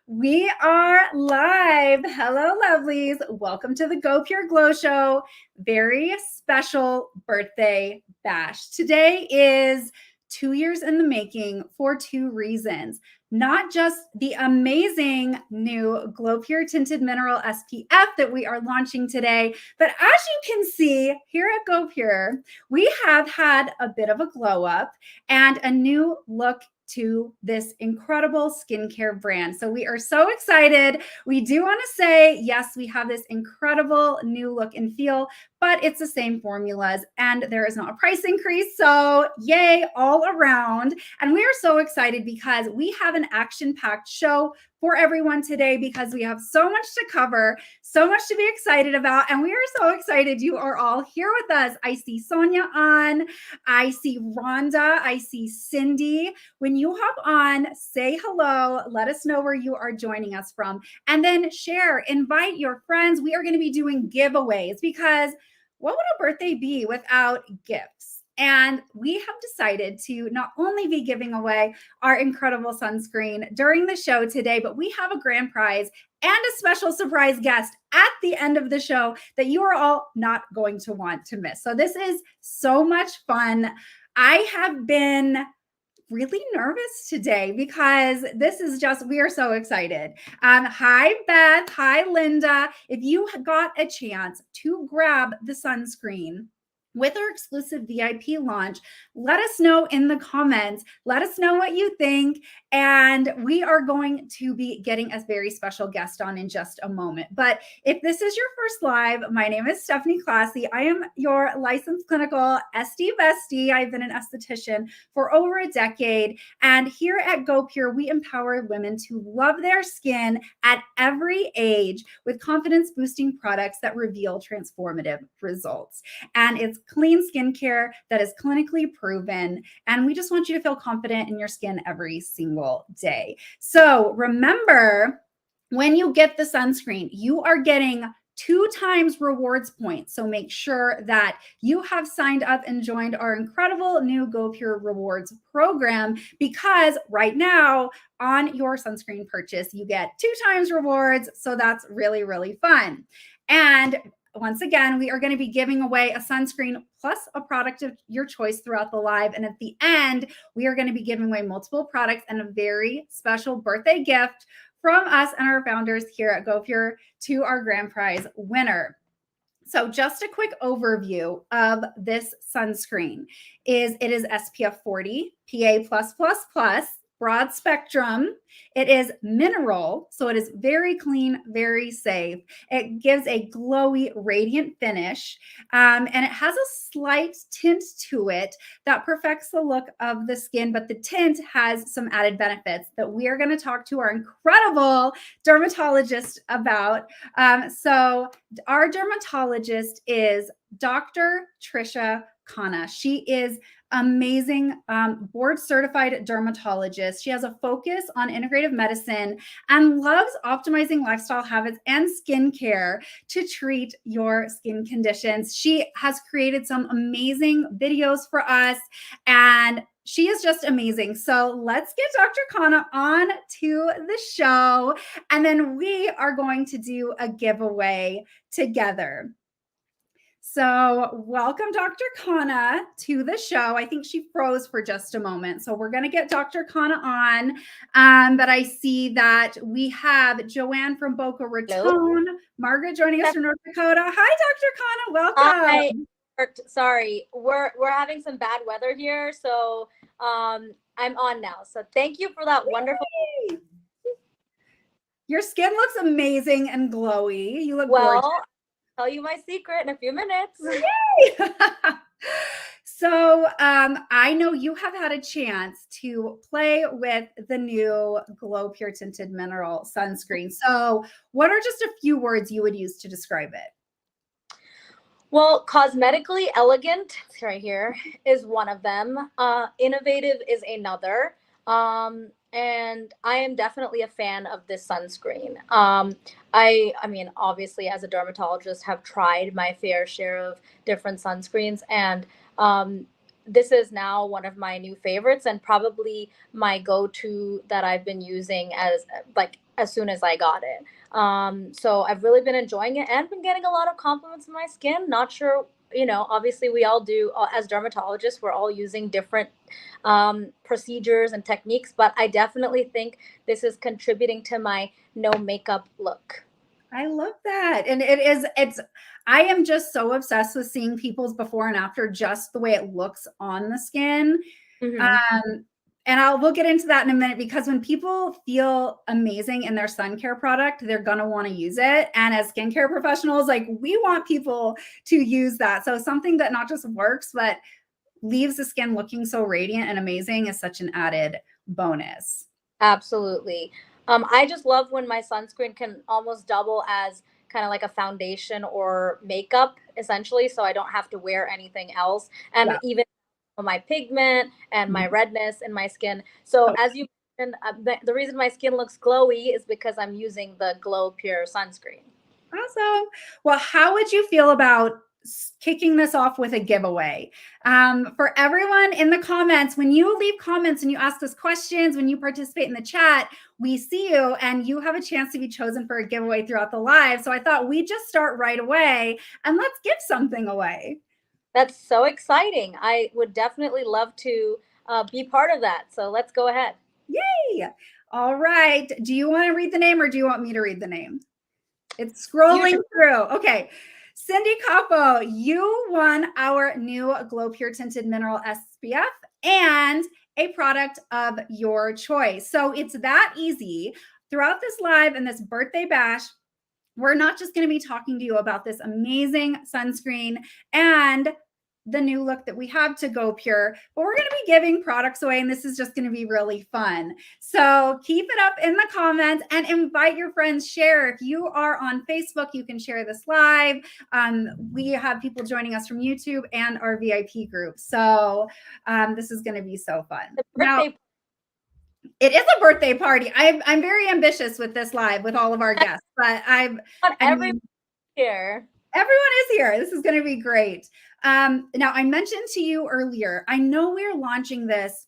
We are live. Hello, lovelies. Welcome to the goPure Glow Show. Very special birthday bash. Today is 2 years in the making for two reasons. Not just the amazing new goPure Tinted Mineral SPF that we are launching today, but as you can see here at goPure, we have had a bit of a glow up and a new look to this incredible skincare brand. So we are so excited. We do want to say, yes, we have this incredible new look and feel, but it's the same formulas and there is not a price increase. So yay all around. And we are so excited because we have an action-packed show for everyone today because we have so much to cover, so much to be excited about. And we are so excited you are all here with us. I see Sonia on, I see Rhonda, I see Cindy. When you hop on, say hello, let us know where you are joining us from, and then share, invite your friends. We are going to be doing giveaways because what would a birthday be without gifts? And we have decided to not only be giving away our incredible sunscreen during the show today, but we have a grand prize and a special surprise guest at the end of the show that you are all not going to want to miss. So this is so much fun. I have been really nervous today because this is just, we are so excited. Hi, Beth. Hi, Linda. If you got a chance to grab the sunscreen with our exclusive VIP launch, let us know in the comments. Let us know what you think. And we are going to be getting a very special guest on in just a moment. But if this is your first live, my name is Stephanie Classy. I am your licensed clinical SD bestie. I've been an esthetician for over a decade. And here at goPure, we empower women to love their skin at every age with confidence boosting products that reveal transformative results. And it's clean skincare that is clinically proven. And we just want you to feel confident in your skin every single day. So remember, when you get the sunscreen, you are getting 2 times rewards points. So make sure that you have signed up and joined our incredible new goPure Rewards program, because right now on your sunscreen purchase, you get 2 times rewards. So that's really, really fun. And once again, we are going to be giving away a sunscreen plus a product of your choice throughout the live. And at the end, we are going to be giving away multiple products and a very special birthday gift from us and our founders here at goPure to our grand prize winner. So just a quick overview of this sunscreen is it is SPF 40, PA+++, broad spectrum. It is mineral, so it is very clean, very safe. It gives a glowy, radiant finish, and it has a slight tint to it that perfects the look of the skin, but the tint has some added benefits that we are going to talk to our incredible dermatologist about. So our dermatologist is Dr. Trisha Khanna. She is amazing, board certified dermatologist. She has a focus on integrative medicine and loves optimizing lifestyle habits and skincare to treat your skin conditions. She has created some amazing videos for us, and she is just amazing. So let's get Dr. Khanna on to the show, and then we are going to do a giveaway together. So welcome Dr. Khanna to the show. I think she froze for just a moment. So we're going to get Dr. Khanna on. But I see that we have Joanne from Boca Raton, hello. Margaret joining us from North Dakota. Hi, Dr. Khanna. Welcome. Hi. Sorry, we're having some bad weather here. So I'm on now. So thank you for that wonderful. Your skin looks amazing and glowy. You look gorgeous. Tell you my secret in a few minutes. Yay! So I know you have had a chance to play with the new goPure Tinted Mineral Sunscreen. So what are just a few words you would use to describe it? Well, cosmetically elegant, right here, is one of them. Innovative is another. And I am definitely a fan of this sunscreen. I mean, obviously, as a dermatologist, have tried my fair share of different sunscreens, and this is now one of my new favorites and probably my go-to that I've been using as soon as I got it. So I've really been enjoying it and been getting a lot of compliments on my skin. Not sure, obviously we all do, as dermatologists, we're all using different procedures and techniques, but I definitely think this is contributing to my no makeup look. I love that. And I am just so obsessed with seeing people's before and after, just the way it looks on the skin. Mm-hmm. And we'll get into that in a minute, because when people feel amazing in their sun care product, they're going to want to use it. And as skincare professionals, we want people to use that. So something that not just works, but leaves the skin looking so radiant and amazing is such an added bonus. Absolutely. I just love when my sunscreen can almost double as kind of like a foundation or makeup, essentially, so I don't have to wear anything else. And even my pigment and my redness in my skin. So as you mentioned, the reason my skin looks glowy is because I'm using the goPure sunscreen. Awesome. Well, how would you feel about kicking this off with a giveaway? For everyone in the comments, when you leave comments and you ask us questions, when you participate in the chat, we see you and you have a chance to be chosen for a giveaway throughout the live. So I thought we'd just start right away and let's give something away. That's so exciting. I would definitely love to be part of that. So let's go ahead. Yay. All right. Do you want to read the name or do you want me to read the name? It's scrolling through. Okay. Cindy Capo, you won our new goPure Tinted Mineral SPF and a product of your choice. So it's that easy. Throughout this live and this birthday bash, we're not just going to be talking to you about this amazing sunscreen and the new look that we have to goPure, but we're going to be giving products away, and this is just going to be really fun. So keep it up in the comments and invite your friends. Share. If you are on Facebook, you can share this live. We have people joining us from YouTube and our VIP group. So this is going to be so fun. Now, it is a birthday party. I'm very ambitious with this live with all of our guests, but everyone here. Everyone is here. This is going to be great. Now, I mentioned to you earlier, I know we're launching this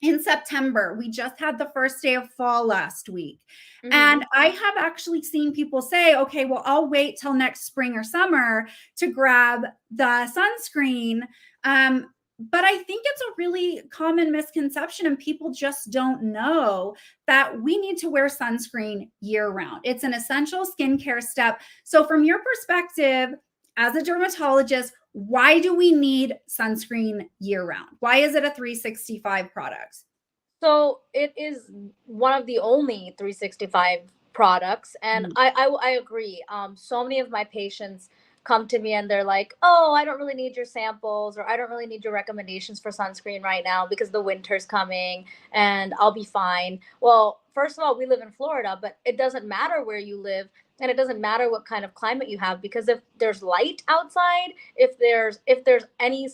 in September. We just had the first day of fall last week. Mm-hmm. And I have actually seen people say, okay, well, I'll wait till next spring or summer to grab the sunscreen. But I think it's a really common misconception, and people just don't know that we need to wear sunscreen year round. It's an essential skincare step. So, from your perspective, as a dermatologist, why do we need sunscreen year round? Why is it a 365 product? So it is one of the only 365 products, and Mm. I agree. So many of my patients come to me and they're like, "Oh, I don't really need your samples, or I don't really need your recommendations for sunscreen right now because the winter's coming and I'll be fine." Well, first of all, we live in Florida, but it doesn't matter where you live, and it doesn't matter what kind of climate you have, because if there's light outside, if there's any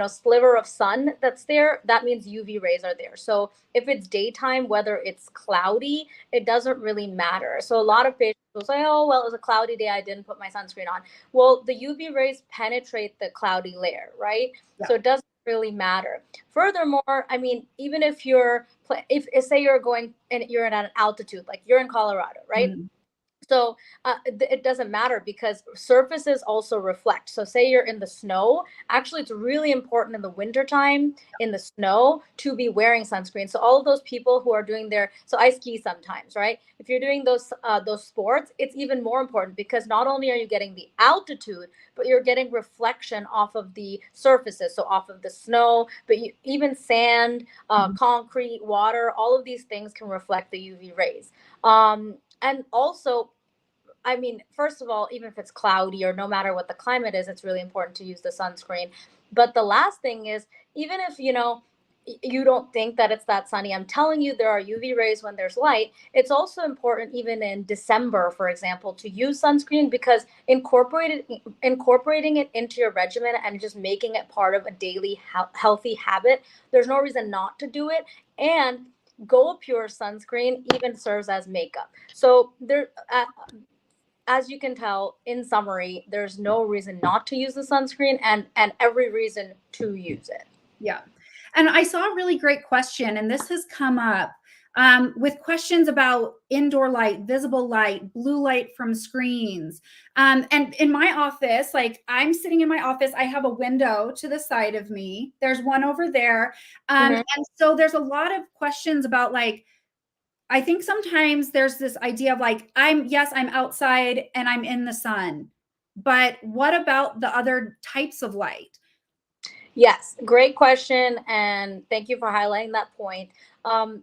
sliver of sun that's there, that means UV rays are there. So if it's daytime, whether it's cloudy, it doesn't really matter. So a lot of patients will say, "Oh, well, it was a cloudy day, I didn't put my sunscreen on." Well, the UV rays penetrate the cloudy layer, right? Yeah. So it doesn't really matter. Furthermore, I mean, even if if say you're going and you're at an altitude, like you're in Colorado, right? Mm. So it doesn't matter, because surfaces also reflect. So say you're in the snow, actually it's really important in the wintertime in the snow to be wearing sunscreen. So all of those people who are doing so I ski sometimes, right? If you're doing those sports, it's even more important, because not only are you getting the altitude, but you're getting reflection off of the surfaces, so off of the snow, but even sand, concrete, water, all of these things can reflect the UV rays. And also, I mean, first of all, even if it's cloudy or no matter what the climate is, it's really important to use the sunscreen. But the last thing is, even if, you don't think that it's that sunny, I'm telling you, there are UV rays when there's light. It's also important, even in December, for example, to use sunscreen, because incorporating it into your regimen and just making it part of a daily healthy habit, there's no reason not to do it. And goPure sunscreen even serves as makeup. So as you can tell, in summary, there's no reason not to use the sunscreen, and every reason to use it. Yeah. And I saw a really great question, and this has come up with questions about indoor light, visible light, blue light from screens. And in my office, like I'm sitting in my office, I have a window to the side of me. There's one over there. Mm-hmm. And so there's a lot of questions about, like, I think sometimes there's this idea of like, I'm outside and I'm in the sun, but what about the other types of light? Yes, great question, and thank you for highlighting that point.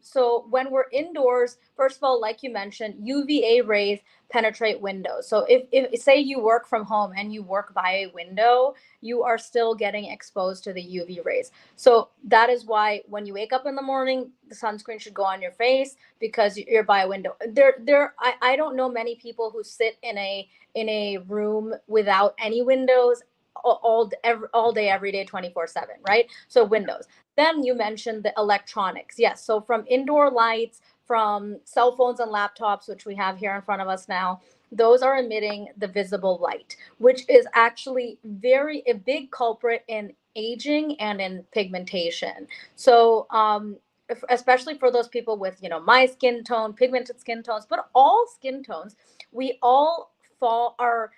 So when we're indoors, first of all, like you mentioned, UVA rays penetrate windows. So if say you work from home and you work by a window, you are still getting exposed to the UV rays. So that is why when you wake up in the morning, the sunscreen should go on your face, because you're by a window. I don't know many people who sit in a room without any windows all day, every day, 24/7, right? So windows. Then you mentioned the electronics. Yes, so from indoor lights, from cell phones and laptops, which we have here in front of us now, those are emitting the visible light, which is actually a big culprit in aging and in pigmentation. So especially for those people with, my skin tone, pigmented skin tones, but all skin tones, we all are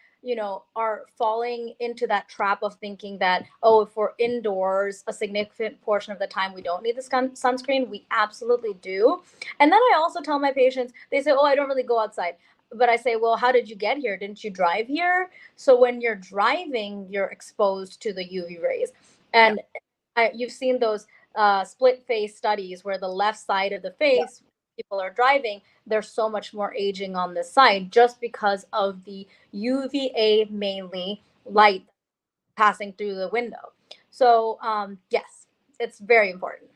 falling into that trap of thinking that, oh, if we're indoors a significant portion of the time, we don't need the sunscreen. We absolutely do. And then I also tell my patients, they say, "Oh, I don't really go outside." But I say, "Well, how did you get here? Didn't you drive here?" So when you're driving, you're exposed to the UV rays. Yeah. And you've seen those split face studies where the left side of the Yeah. face, people are driving, there's so much more aging on this side, just because of the UVA mainly light passing through the window. So yes, it's very important.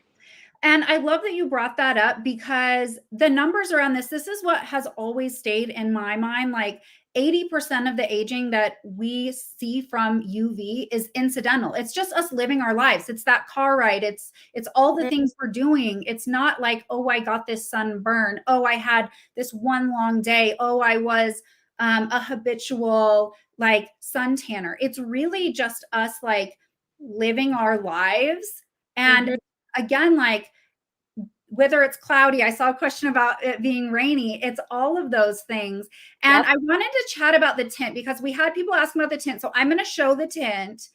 And I love that you brought that up, because the numbers around this is what has always stayed in my mind. Like 80% of the aging that we see from UV is incidental. It's just us living our lives. It's that car ride. It's all the things we're doing. It's not like, oh, I got this sunburn. Oh, I had this one long day. Oh, I was a habitual like suntanner. It's really just us like living our lives. And Mm-hmm. again, like whether it's cloudy, I saw a question about it being rainy. It's all of those things. And I wanted to chat about the tint because we had people asking about the tint. So I'm going to show the tint,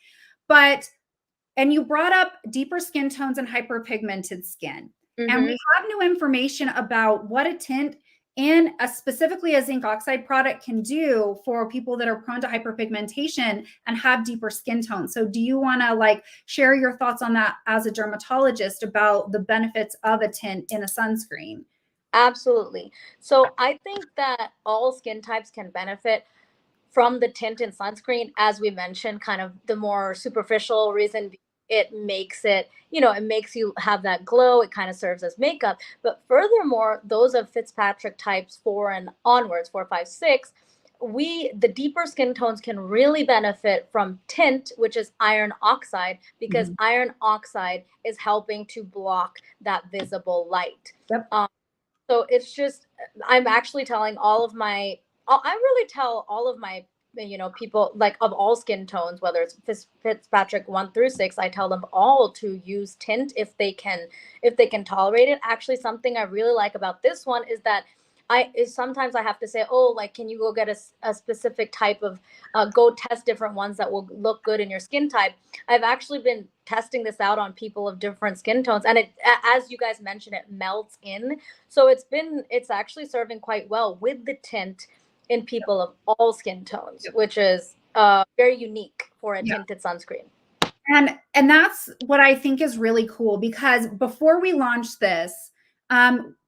and you brought up deeper skin tones and hyperpigmented skin. And we have new information about what a tint and specifically a zinc oxide product can do for people that are prone to hyperpigmentation and have deeper skin tones. So do you want to like share your thoughts on that as a dermatologist about the benefits of a tint in a sunscreen? Absolutely. So I think that all skin types can benefit from the tint in sunscreen, as we mentioned, kind of the more superficial reason it makes it, it makes you have that glow. It kind of serves as makeup. But furthermore, those of Fitzpatrick types 4 and onwards, 4, 5, 6, the deeper skin tones can really benefit from tint, which is iron oxide, because iron oxide is helping to block that visible light. So it's just, I'm actually telling I really tell all of my, people like of all skin tones, whether it's Fitzpatrick 1 through 6, I tell them all to use tint if they can tolerate it. Actually, something I really like about this one is that sometimes I have to say, oh, like, can you go get a specific type of, go test different ones that will look good in your skin type. I've actually been testing this out on people of different skin tones, and it, as you guys mentioned, it melts in. So it's actually serving quite well with the tint in people of all skin tones, which is very unique for a tinted sunscreen. And that's what I think is really cool, because before we launched this,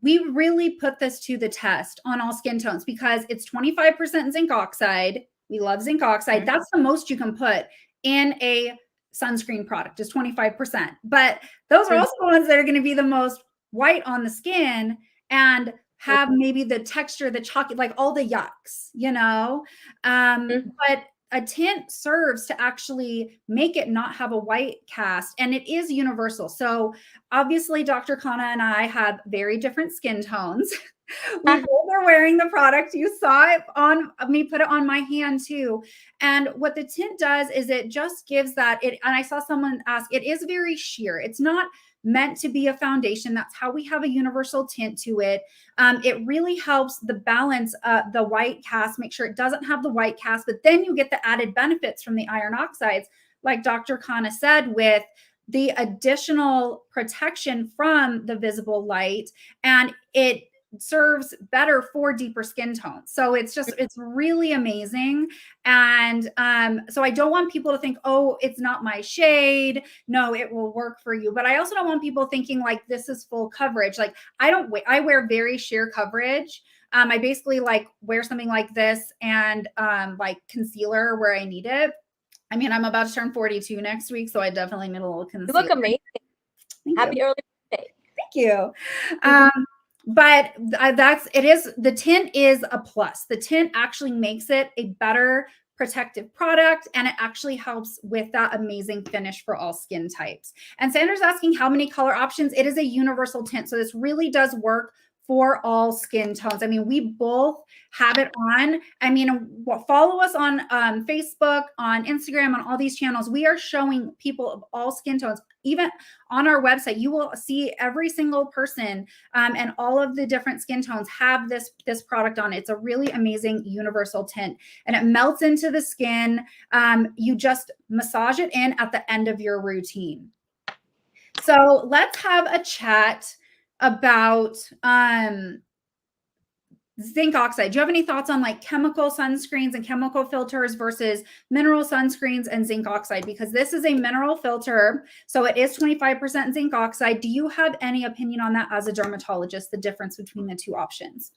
we really put this to the test on all skin tones because it's 25% zinc oxide. We love zinc oxide. That's the most you can put in a sunscreen product, is 25%. But those are also the ones that are going to be the most white on the skin and have maybe the texture, the chalky, like all the yucks, But a tint serves to actually make it not have a white cast, and it is universal. So obviously Dr. Khanna and I have very different skin tones. We both are wearing the product. You saw it on me, put it on my hand too. And what the tint does is it just gives that, and I saw someone ask, it is very sheer. It's not meant to be a foundation. That's how we have a universal tint to it. It really helps the balance, the white cast, make sure it doesn't have the white cast, but then you get the added benefits from the iron oxides, like Dr. Khanna said, with the additional protection from the visible light, and it serves better for deeper skin tones. So it's really amazing. And so I don't want people to think, oh, it's not my shade. No, it will work for you. But I also don't want people thinking like this is full coverage. Like I wear very sheer coverage. I basically like wear something like this and like concealer where I need it. I mean, I'm about to turn 42 next week, so I definitely need a little concealer. You look amazing. Happy early birthday. Thank you. But the tint is a plus. The tint actually makes it a better protective product, and it actually helps with that amazing finish for all skin types. And Sandra's asking how many color options. It is a universal tint, so this really does work for all skin tones. I mean, we both have it on. I mean, follow us on Facebook, on Instagram, on all these channels. We are showing people of all skin tones. Even on our website, you will see every single person and all of the different skin tones have this product on it. It's a really amazing universal tint, and it melts into the skin. You just massage it in at the end of your routine. So let's have a chat about zinc oxide. Do you have any thoughts on like chemical sunscreens and chemical filters versus mineral sunscreens and zinc oxide? Because this is a mineral filter, so it is 25% zinc oxide. Do you have any opinion on that as a dermatologist, the difference between the two options?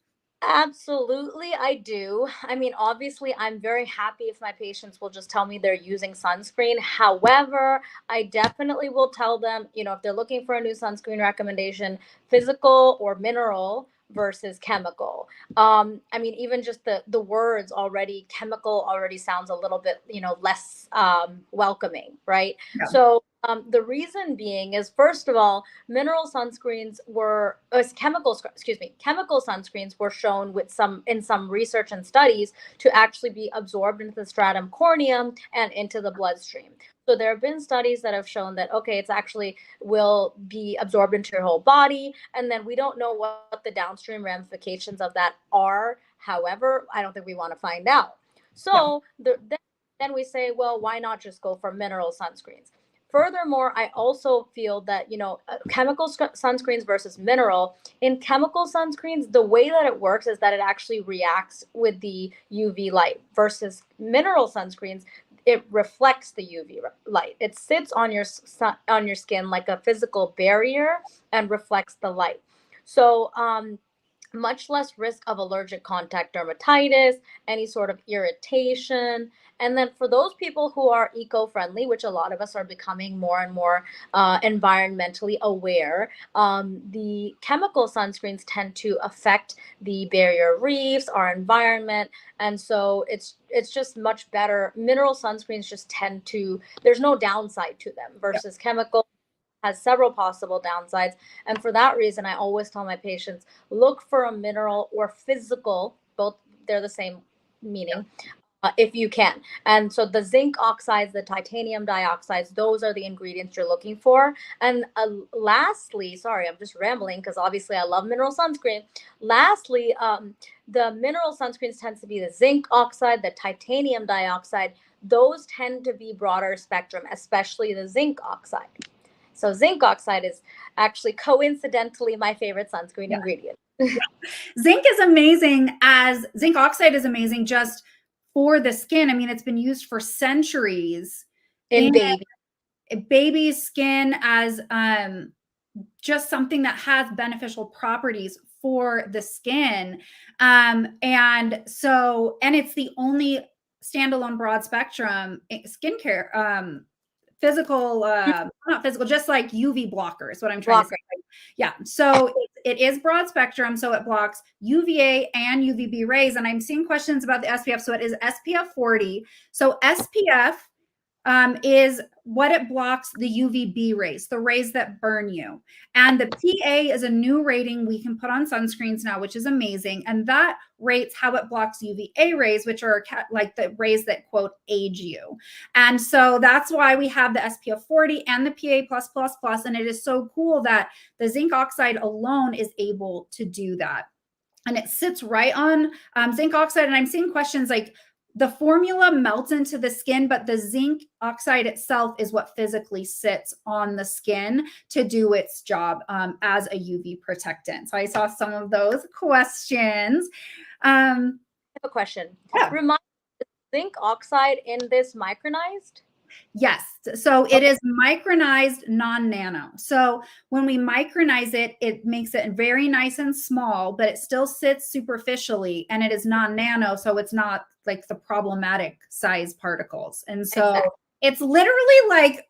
Absolutely, I do. I mean, obviously, I'm very happy if my patients will just tell me they're using sunscreen. However, I definitely will tell them, if they're looking for a new sunscreen recommendation, physical or mineral versus chemical. I mean, even just the words already, chemical already sounds a little bit, less welcoming, right? Yeah. So the reason being is, first of all, chemical sunscreens were shown in some research and studies to actually be absorbed into the stratum corneum and into the bloodstream. So there have been studies that have shown that, okay, it's actually will be absorbed into your whole body. And then we don't know what the downstream ramifications of that are. However, I don't think we want to find out. Yeah. So then we say, well, why not just go for mineral sunscreens? Furthermore, I also feel that, chemical sunscreens versus mineral, in chemical sunscreens, the way that it works is that it actually reacts with the UV light versus mineral sunscreens. It reflects the UV light. It sits on your skin like a physical barrier and reflects the light. So, much less risk of allergic contact dermatitis, any sort of irritation. And then for those people who are eco-friendly, which a lot of us are becoming more and more environmentally aware, the chemical sunscreens tend to affect the barrier reefs, our environment. And so it's just much better. Mineral sunscreens just tend to, there's no downside to them versus chemical has several possible downsides. And for that reason, I always tell my patients, look for a mineral or physical, both, they're the same meaning, if you can. And so the zinc oxides, the titanium dioxides, those are the ingredients you're looking for. And lastly, sorry, I'm just rambling because obviously I love mineral sunscreen. Lastly, the mineral sunscreens tends to be the zinc oxide, the titanium dioxide. Those tend to be broader spectrum, especially the zinc oxide. So zinc oxide is actually coincidentally my favorite sunscreen ingredient. Zinc oxide is amazing just for the skin. I mean, it's been used for centuries in baby's skin as just something that has beneficial properties for the skin. And it's the only standalone broad spectrum skincare physical, not physical, just like UV blockers, what I'm trying to say. Yeah. So it is broad spectrum. So it blocks UVA and UVB rays. And I'm seeing questions about the SPF. So it is SPF 40. So SPF is what it blocks the UVB rays, the rays that burn you. And the PA is a new rating we can put on sunscreens now, which is amazing. And that rates how it blocks UVA rays, which are like the rays that, quote, age you. And so that's why we have the SPF 40 and the PA+++. And it is so cool that the zinc oxide alone is able to do that. And it sits right on zinc oxide. And I'm seeing questions like, the formula melts into the skin, but the zinc oxide itself is what physically sits on the skin to do its job as a UV protectant. So I saw some of those questions. I have a question. Yeah. Remind me, is zinc oxide in this micronized? Yes. So it is micronized non-nano. So when we micronize it, it makes it very nice and small, but it still sits superficially, and it is non-nano. So it's not like the problematic size particles. And so it's literally like,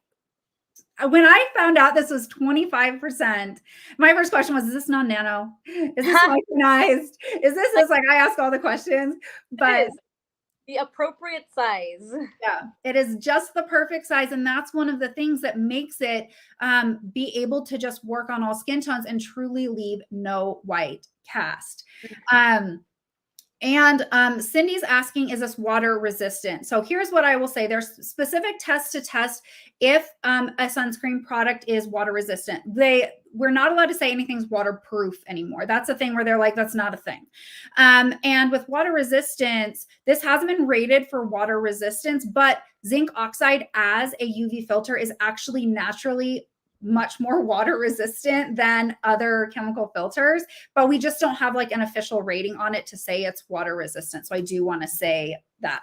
when I found out this was 25%, my first question was, is this non-nano? Is this micronized? Is this like, I ask all the questions, but the appropriate size. Yeah, it is just the perfect size. And that's one of the things that makes it be able to just work on all skin tones and truly leave no white cast. Cindy's asking, is this water resistant? So here's what I will say. There's specific tests to test if a sunscreen product is water resistant. We're not allowed to say anything's waterproof anymore. That's a thing where they're like, that's not a thing. And with water resistance, this hasn't been rated for water resistance, but zinc oxide as a UV filter is actually naturally much more water resistant than other chemical filters, but we just don't have like an official rating on it to say it's water resistant. So I do want to say that.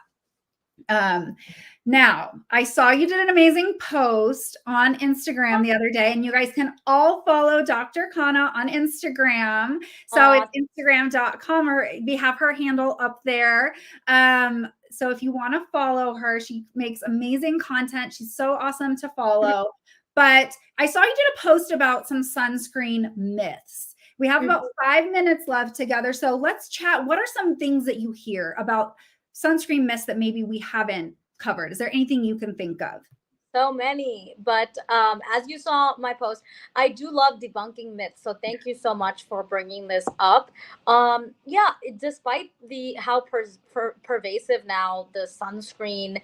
Now, I saw you did an amazing post on Instagram the other day, and you guys can all follow Dr. Khanna on Instagram. So it's instagram.com, or we have her handle up there. So if you want to follow her, she makes amazing content. She's so awesome to follow. But I saw you did a post about some sunscreen myths. We have about 5 minutes left together. So let's chat. What are some things that you hear about sunscreen myths that maybe we haven't covered? Is there anything you can think of? So many, but as you saw my post, I do love debunking myths. So thank you so much for bringing this up. Yeah, despite the how pervasive now the sunscreen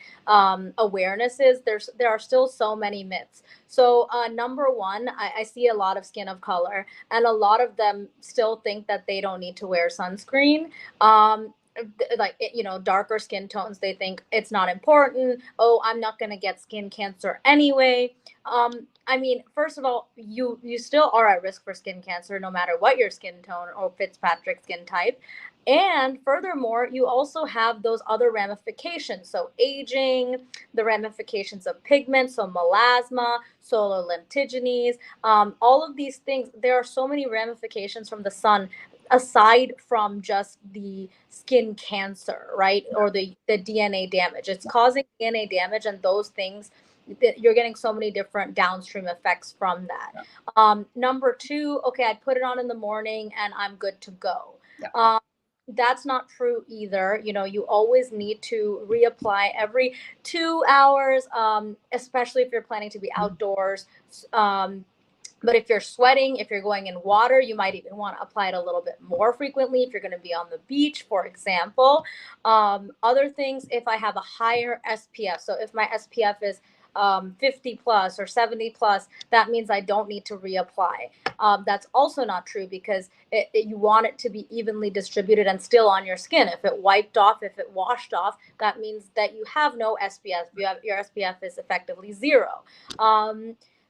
awareness is, there are still so many myths. So number one, I see a lot of skin of color, and a lot of them still think that they don't need to wear sunscreen. Like darker skin tones, they think it's not important. Oh, I'm not going to get skin cancer anyway. I mean, first of all, you still are at risk for skin cancer no matter what your skin tone or Fitzpatrick skin type. And furthermore, you also have those other ramifications. So aging, the ramifications of pigment, so melasma, solar lentigenes, all of these things. There are so many ramifications from the sun aside from just the skin cancer, right? Or the DNA damage. It's causing DNA damage, and those things, you're getting so many different downstream effects from that. Number two, okay, I put it on in the morning and I'm good to go. That's not true either. You always need to reapply every 2 hours, especially if you're planning to be outdoors. But if you're sweating, if you're going in water, you might even want to apply it a little bit more frequently if you're going to be on the beach, for example. Other things, if I have a higher SPF, so if my SPF is 50 plus or 70 plus, that means I don't need to reapply. That's also not true, because you want it to be evenly distributed and still on your skin. If it wiped off, if it washed off, that means that you have no SPF. Your SPF is effectively zero.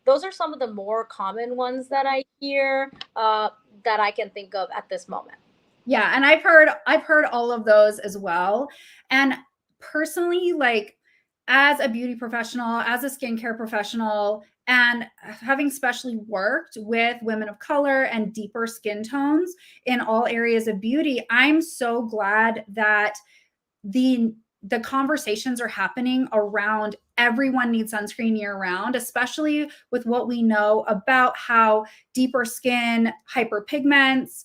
Those are some of the more common ones that I hear, that I can think of at this moment. Yeah, and I've heard all of those as well. And personally, like, as a beauty professional, as a skincare professional, and having specially worked with women of color and deeper skin tones in all areas of beauty, I'm so glad that the conversations are happening around everyone needs sunscreen year round, especially with what we know about how deeper skin hyperpigments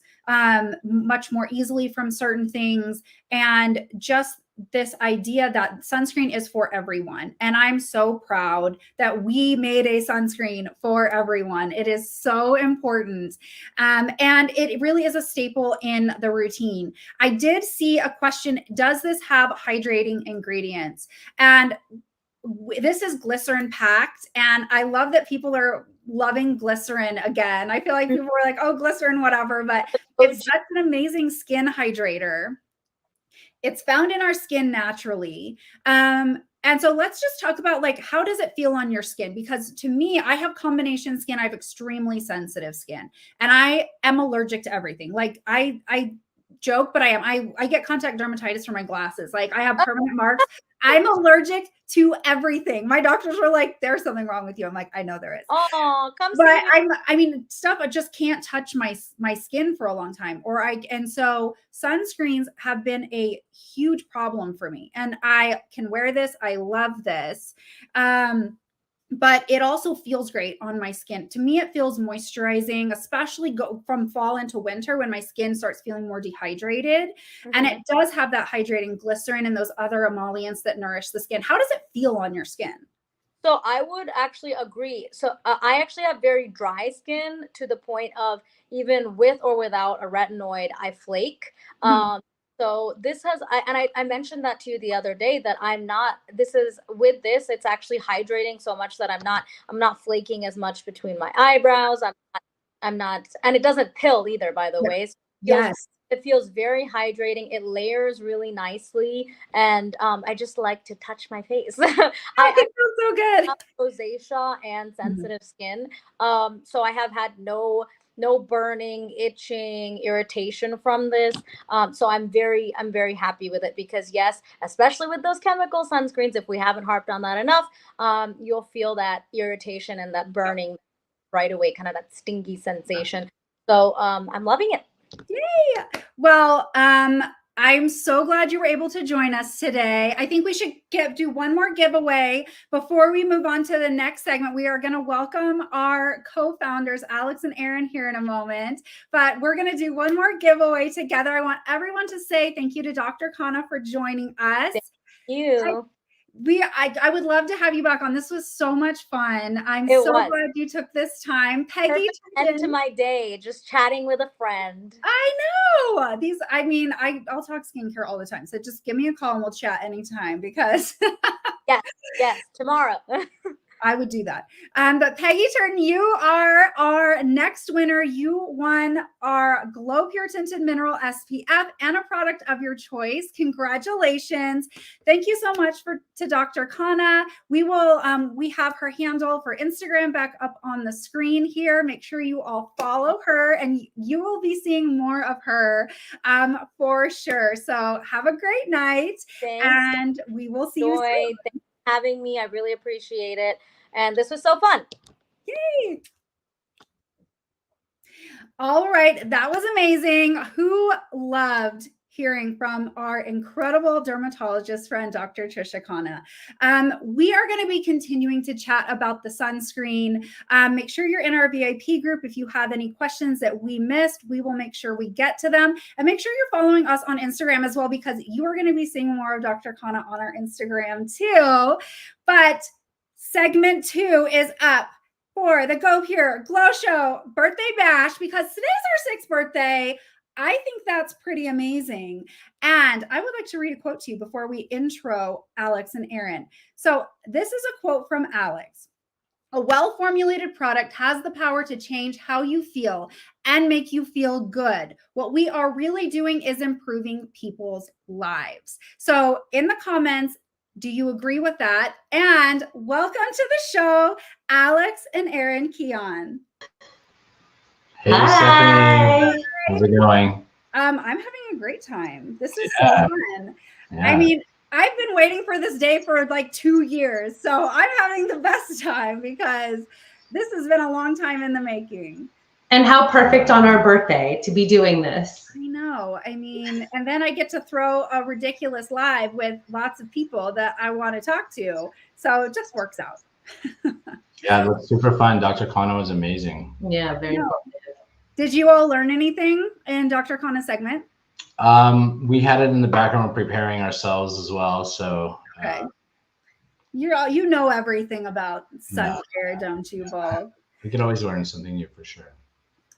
much more easily from certain things, and just this idea that sunscreen is for everyone. And I'm so proud that we made a sunscreen for everyone. It is so important. And it really is a staple in the routine. I did see a question, does this have hydrating ingredients? And this is glycerin packed. And I love that people are loving glycerin again. I feel like people were like, oh, glycerin, whatever, but it's such an amazing skin hydrator. It's found in our skin naturally. And so let's just talk about, like, how does it feel on your skin? Because to me, I have combination skin. I have extremely sensitive skin, and I am allergic to everything. Like, I joke, but I am. I get contact dermatitis from my glasses. Like, I have permanent marks. I'm allergic to everything. My doctors were like, there's something wrong with you. I'm like, I know there is. Oh, come but see me. I mean, stuff, I just can't touch my skin for a long time. And so sunscreens have been a huge problem for me. And I can wear this. I love this. But it also feels great on my skin. To me, it feels moisturizing, especially go from fall into winter when my skin starts feeling more dehydrated. Mm-hmm. And it does have that hydrating glycerin and those other emollients that nourish the skin. How does it feel on your skin? So I would actually agree. So I actually have very dry skin, to the point of, even with or without a retinoid, I flake. Mm-hmm. So this has, I mentioned that to you the other day, that it's actually hydrating so much that I'm not flaking as much between my eyebrows. I'm not, and it doesn't pill either, by the way. So yes. It feels very hydrating. It layers really nicely, and I just like to touch my face. I think feels so good. Rosacea and sensitive skin, so I have had no burning, itching, irritation from this. So I'm very happy with it, because yes, especially with those chemical sunscreens, if we haven't harped on that enough, you'll feel that irritation and that burning right away, kind of that stingy sensation. So I'm loving it. Yay! Well, I'm so glad you were able to join us today. I think we should do one more giveaway before we move on to the next segment. We are going to welcome our co-founders, Alex and Erin, here in a moment, but we're going to do one more giveaway together. I want everyone to say thank you to Dr. Khanna for joining us. Thank you. I would love to have you back on. This was so much fun. I'm It so was glad you took this time. Peggy perfect end to my day, just chatting with a friend. I know these. I mean, I'll talk skincare all the time. So just give me a call and we'll chat anytime because Yes, tomorrow. I would do that. But Peggy Turton, you are our next winner. You won our goPure Tinted Mineral SPF and a product of your choice. Congratulations. Thank you so much to Dr. Kana. We will, we have her handle for Instagram back up on the screen here. Make sure you all follow her and you will be seeing more of her for sure. So have a great night. Thanks. And we will see you soon. Thanks for having me. I really appreciate it. And this was so fun. Yay. All right, that was amazing. Who loved hearing from our incredible dermatologist friend, Dr. Trisha Kana. We are going to be continuing to chat about the sunscreen. Make sure you're in our VIP group. If you have any questions that we missed, we will make sure we get to them. And make sure you're following us on Instagram as well, because you are going to be seeing more of Dr. Kana on our Instagram too. But segment 2 is up for the goPure Glow Show birthday bash, because today's our 6th birthday. I think that's pretty amazing. And I would like to read a quote to you before we intro Alex and Erin. So this is a quote from Alex. A well-formulated product has the power to change how you feel and make you feel good. What we are really doing is improving people's lives. So in the comments, do you agree with that? And welcome to the show, Alex and Erin Keon. Hey, Stephanie. How's it going? I'm having a great time. This is so fun. Yeah. I mean, I've been waiting for this day for like 2 years. So I'm having the best time because this has been a long time in the making. And how perfect on our birthday to be doing this. I know. I mean, and then I get to throw a ridiculous live with lots of people that I want to talk to. So it just works out. Yeah, it was super fun. Dr. Kana was amazing. Yeah, very informative. Did you all learn anything in Dr. Kana's segment? We had it in the background preparing ourselves as well. So okay. You know everything about sun care, don't you, Bob? We could always learn something new for sure.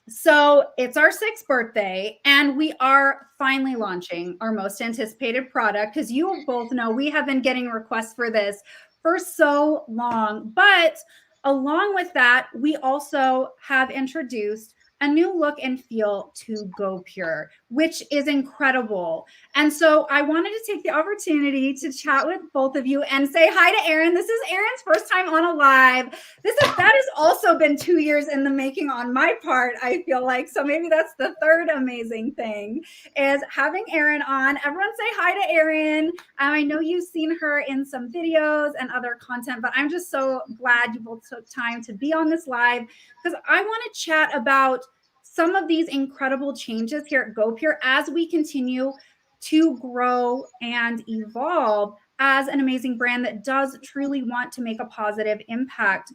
So it's our 6th birthday, and we are finally launching our most anticipated product, because you both know we have been getting requests for this for so long. But along with that, we also have introduced a new look and feel to goPure, which is incredible. And so I wanted to take the opportunity to chat with both of you and say hi to Erin. This is Erin's first time on a live. That has also been 2 years in the making on my part, I feel like. So maybe that's the third amazing thing, is having Erin on. Everyone say hi to Erin. I know you've seen her in some videos and other content, but I'm just so glad you both took time to be on this live, because I want to chat about some of these incredible changes here at goPure as we continue to grow and evolve as an amazing brand that does truly want to make a positive impact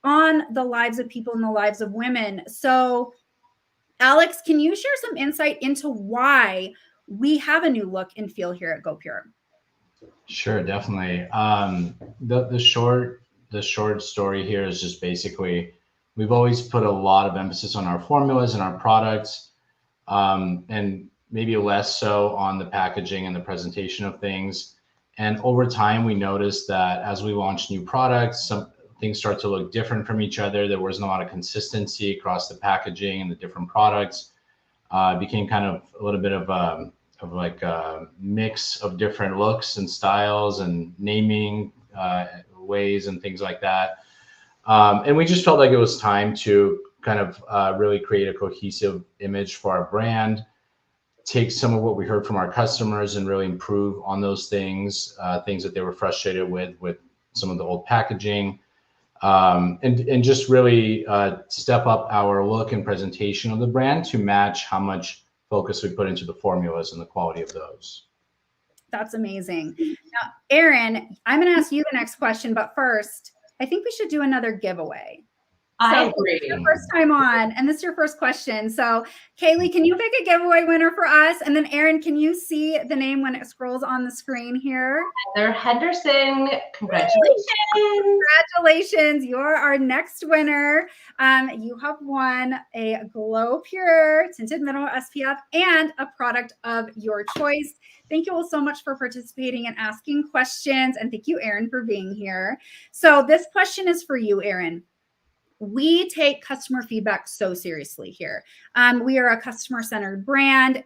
on the lives of people and the lives of women. So, Alex, can you share some insight into why we have a new look and feel here at goPure? Sure, definitely. The short story here is just basically, we've always put a lot of emphasis on our formulas and our products, and maybe less so on the packaging and the presentation of things. And over time, we noticed that as we launch new products, some things start to look different from each other. There wasn't a lot of consistency across the packaging and the different products. It became kind of a little bit of a mix of different looks and styles and naming ways and things like that. And we just felt like it was time to kind of really create a cohesive image for our brand, take some of what we heard from our customers and really improve on those things that they were frustrated with some of the old packaging, and just really step up our look and presentation of the brand to match how much focus we put into the formulas and the quality of those. That's amazing. Now, Erin, I'm going to ask you the next question, but first, I think we should do another giveaway. I So agree. this is your first time on, and this is your first question. So Kaylee, can you pick a giveaway winner for us? And then Erin, can you see the name when it scrolls on the screen here? Heather Henderson, congratulations. Congratulations, you're our next winner. You have won a goPure Tinted Mineral SPF and a product of your choice. Thank you all so much for participating and asking questions. And thank you, Erin, for being here. So this question is for you, Erin. We take customer feedback so seriously here. We are a customer-centered brand.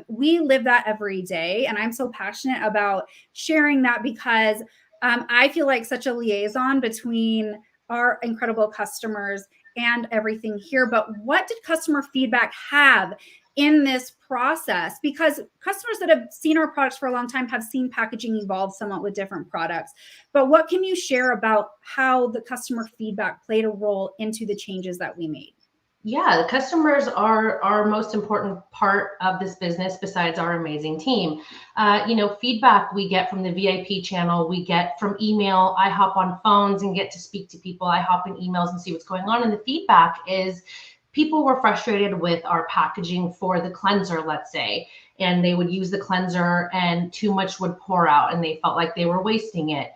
We live that every day. And I'm so passionate about sharing that because I feel like such a liaison between our incredible customers and everything here. But what did customer feedback have in this process? Because customers that have seen our products for a long time have seen packaging evolve somewhat with different products. But what can you share about how the customer feedback played a role into the changes that we made? Yeah, the customers are our most important part of this business besides our amazing team. Feedback we get from the VIP channel, we get from email. I hop on phones and get to speak to people. I hop in emails and see what's going on. And the feedback is people were frustrated with our packaging for the cleanser, let's say, and they would use the cleanser and too much would pour out and they felt like they were wasting it.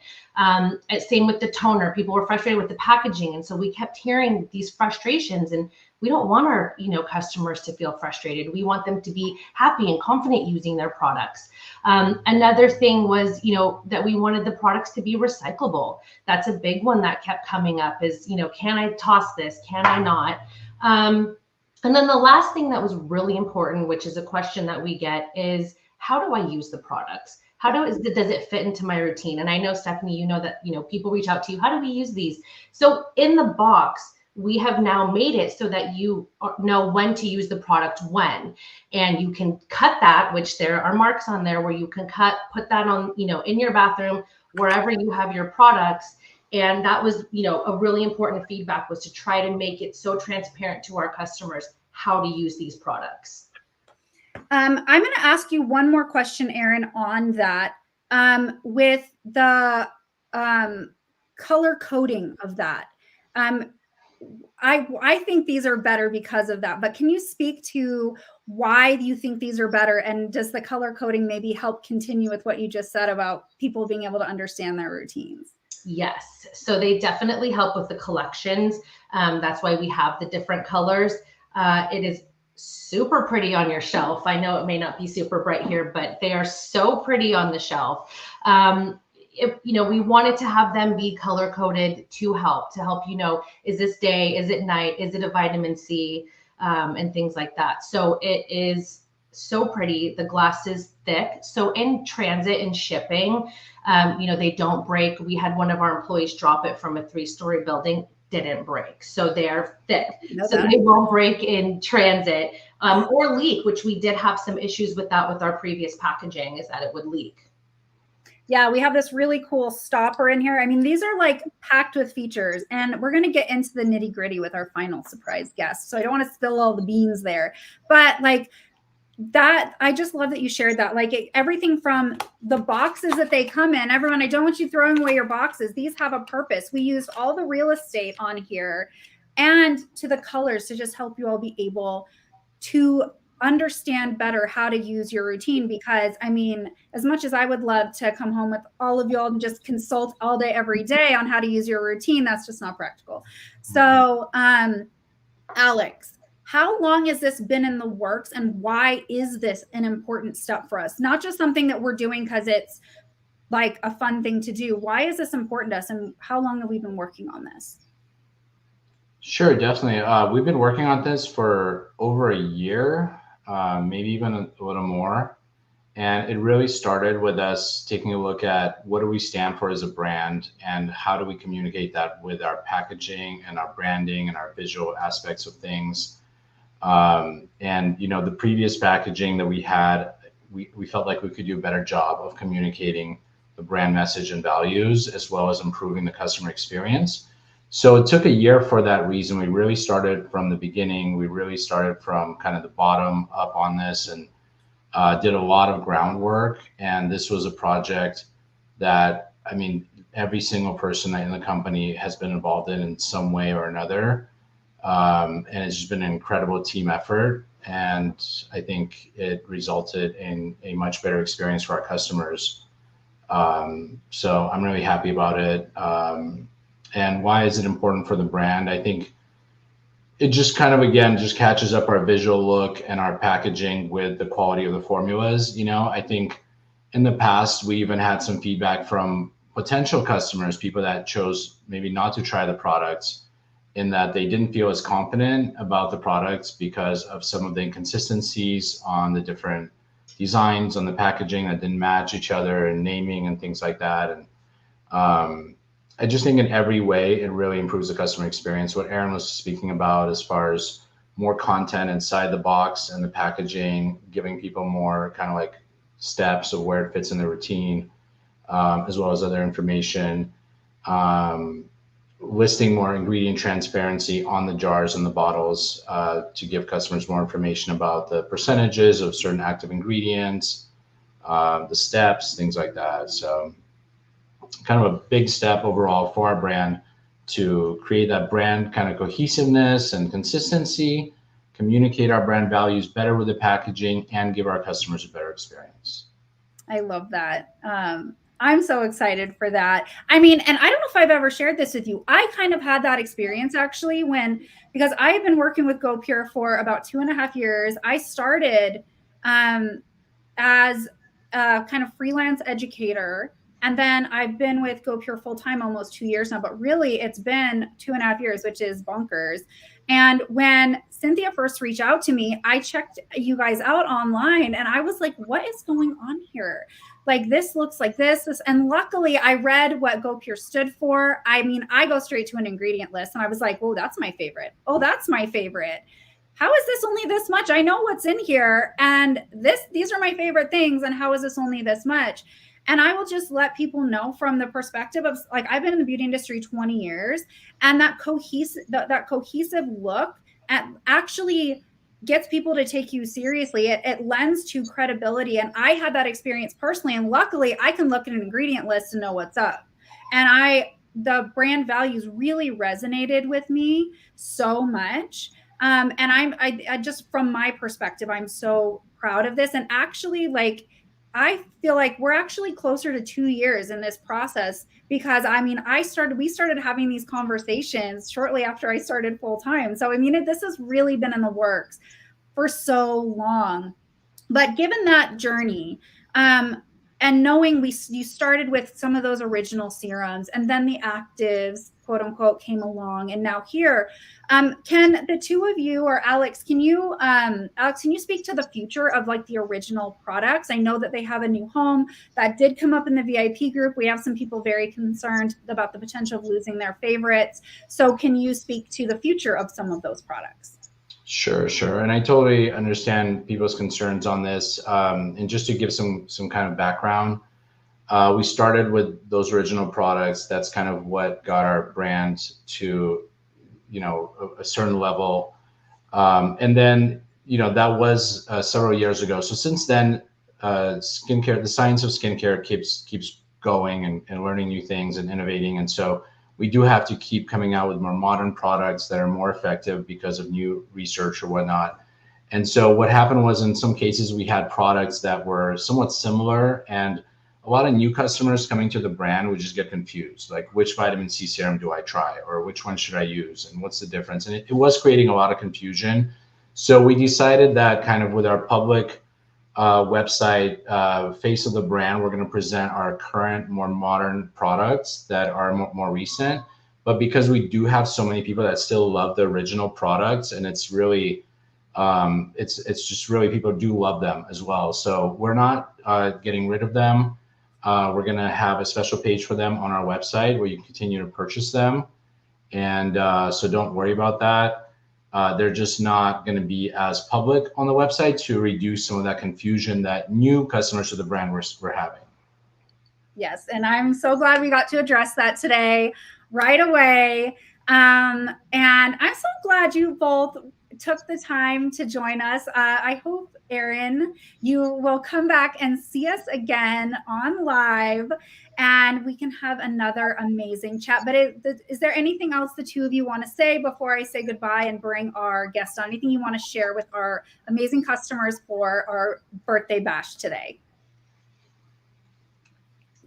Same with the toner. People were frustrated with the packaging. And so we kept hearing these frustrations, and we don't want our, customers to feel frustrated. We want them to be happy and confident using their products. Another thing was, that we wanted the products to be recyclable. That's a big one that kept coming up is, can I toss this? Can I not? And then the last thing that was really important, which is a question that we get, is how do I use the products? Does it fit into my routine? And I know, Stephanie, that, people reach out to you. How do we use these? So in the box, we have now made it so that you know when to use the product when, and you can cut that, which there are marks on there where you can put that on, in your bathroom, wherever you have your products. And that was, a really important feedback, was to try to make it so transparent to our customers how to use these products. I'm going to ask you one more question, Erin, on that. With the color coding of that. I think these are better because of that, but can you speak to why you think these are better? And does the color coding maybe help continue with what you just said about people being able to understand their routines? Yes. So they definitely help with the collections. That's why we have the different colors. It is super pretty on your shelf. I know it may not be super bright here, but they are so pretty on the shelf. We wanted to have them be color coded to help, is this day, is it night, is it a vitamin C, and things like that. So it is so pretty. The glass is thick. So in transit and shipping, they don't break. We had one of our employees drop it from a 3-story building, didn't break. So they're thick. So they won't break in transit or leak, which we did have some issues with that with our previous packaging, is that it would leak. Yeah, we have this really cool stopper in here. I mean, these are like packed with features, and we're going to get into the nitty gritty with our final surprise guest. So I don't want to spill all the beans there, but like that, I just love that you shared that. Like everything from the boxes that they come in, everyone, I don't want you throwing away your boxes. These have a purpose. We used all the real estate on here and to the colors to just help you all be able to understand better how to use your routine. Because I mean, as much as I would love to come home with all of y'all and just consult all day, every day on how to use your routine, that's just not practical. So, Alex, how long has this been in the works, and why is this an important step for us? Not just something that we're doing because it's like a fun thing to do. Why is this important to us, and how long have we been working on this? Sure, definitely. We've been working on this for over a year, maybe even a little more. And it really started with us taking a look at what do we stand for as a brand, and how do we communicate that with our packaging and our branding and our visual aspects of things. The previous packaging that we had, we felt like we could do a better job of communicating the brand message and values, as well as improving the customer experience. So it took a year for that reason. We really started from the beginning. We really started from kind of the bottom up on this, and did a lot of groundwork. And this was a project that, I mean, every single person in the company has been involved in some way or another. And it's just been an incredible team effort. And I think it resulted in a much better experience for our customers. So I'm really happy about it. And why is it important for the brand? I think it just kind of, again, just catches up our visual look and our packaging with the quality of the formulas. I think in the past, we even had some feedback from potential customers, people that chose maybe not to try the products, in that they didn't feel as confident about the products because of some of the inconsistencies on the different designs on the packaging that didn't match each other, and naming and things like that. And I just think in every way, it really improves the customer experience. What Erin was speaking about as far as more content inside the box and the packaging, giving people more kind of like steps of where it fits in the routine, as well as other information. Listing more ingredient transparency on the jars and the bottles, to give customers more information about the percentages of certain active ingredients, the steps, things like that. So kind of a big step overall for our brand to create that brand kind of cohesiveness and consistency, communicate our brand values better with the packaging, and give our customers a better experience. I love that. I'm so excited for that. I mean, and I don't know if I've ever shared this with you. I kind of had that experience actually because I have been working with goPure for about 2.5 years. I started as a kind of freelance educator, and then I've been with goPure full time almost 2 years now, but really it's been 2.5 years, which is bonkers. And when Cynthia first reached out to me, I checked you guys out online and I was like, what is going on here? Like, this looks like this. And luckily I read what goPure stood for. I mean, I go straight to an ingredient list and I was like, oh, that's my favorite. Oh, that's my favorite. How is this only this much? I know what's in here. And these are my favorite things. And how is this only this much? And I will just let people know from the perspective of, like, I've been in the beauty industry 20 years, and that cohesive look actually gets people to take you seriously. It lends to credibility. And I had that experience personally. And luckily I can look at an ingredient list and know what's up. And the brand values really resonated with me so much. And I just, from my perspective, I'm so proud of this. And actually, like, I feel like we're actually closer to 2 years in this process, because I mean, we started having these conversations shortly after I started full time. So I mean, this has really been in the works for so long. But given that journey, and knowing you started with some of those original serums, and then the actives, quote unquote, came along, and now here, can the two of you, or Alex, can you speak to the future of like the original products? I know that they have a new home that did come up in the VIP group. We have some people very concerned about the potential of losing their favorites. So can you speak to the future of some of those products? Sure. And I totally understand people's concerns on this. And just to give some kind of background, we started with those original products. That's kind of what got our brand to, a certain level. And then, that was several years ago. So since then, skincare, the science of skincare keeps going and learning new things and innovating. And so we do have to keep coming out with more modern products that are more effective because of new research or whatnot. And so what happened was, in some cases, we had products that were somewhat similar, and a lot of new customers coming to the brand would just get confused, like, which vitamin C serum do I try, or which one should I use, and what's the difference? And it was creating a lot of confusion. So we decided that kind of with our public website, face of the brand, we're going to present our current, more modern products that are more recent. But because we do have so many people that still love the original products, and it's really, it's just really, people do love them as well. So we're not getting rid of them. We're going to have a special page for them on our website where you can continue to purchase them. And so don't worry about that. They're just not going to be as public on the website, to reduce some of that confusion that new customers to the brand were having. Yes, and I'm so glad we got to address that today right away. And I'm so glad you both took the time to join us. I hope, Erin, you will come back and see us again on live and we can have another amazing chat. But is there anything else the two of you want to say before I say goodbye and bring our guest on? Anything you want to share with our amazing customers for our birthday bash today?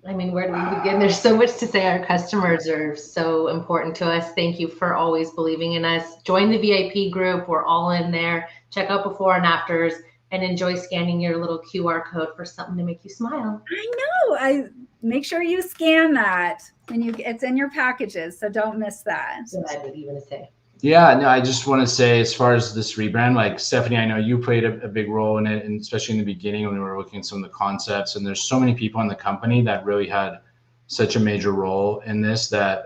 I mean, where do we begin? There's so much to say. Our customers are so important to us. Thank you for always believing in us. Join the VIP group. We're all in there. Check out before and afters and enjoy scanning your little QR code for something to make you smile. I know. I make sure you scan that when it's in your packages. So don't miss that. What I would even say. Yeah, no, I just want to say, as far as this rebrand, like Stephanie, I know you played a big role in it, and especially in the beginning when we were looking at some of the concepts. And there's so many people in the company that really had such a major role in this that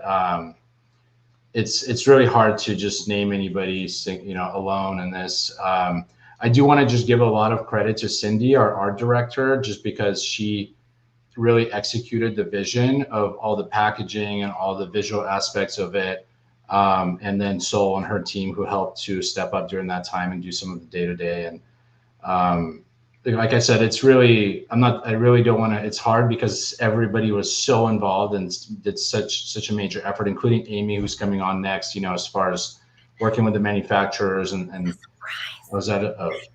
it's really hard to just name anybody, alone in this. I do want to just give a lot of credit to Cindy, our art director, just because she really executed the vision of all the packaging and all the visual aspects of it. And then Sol and her team who helped to step up during that time and do some of the day-to-day. And like I said, it's really, I really don't want to, it's hard because everybody was so involved and did such a major effort, including Amy, who's coming on next, as far as working with the manufacturers and was that okay.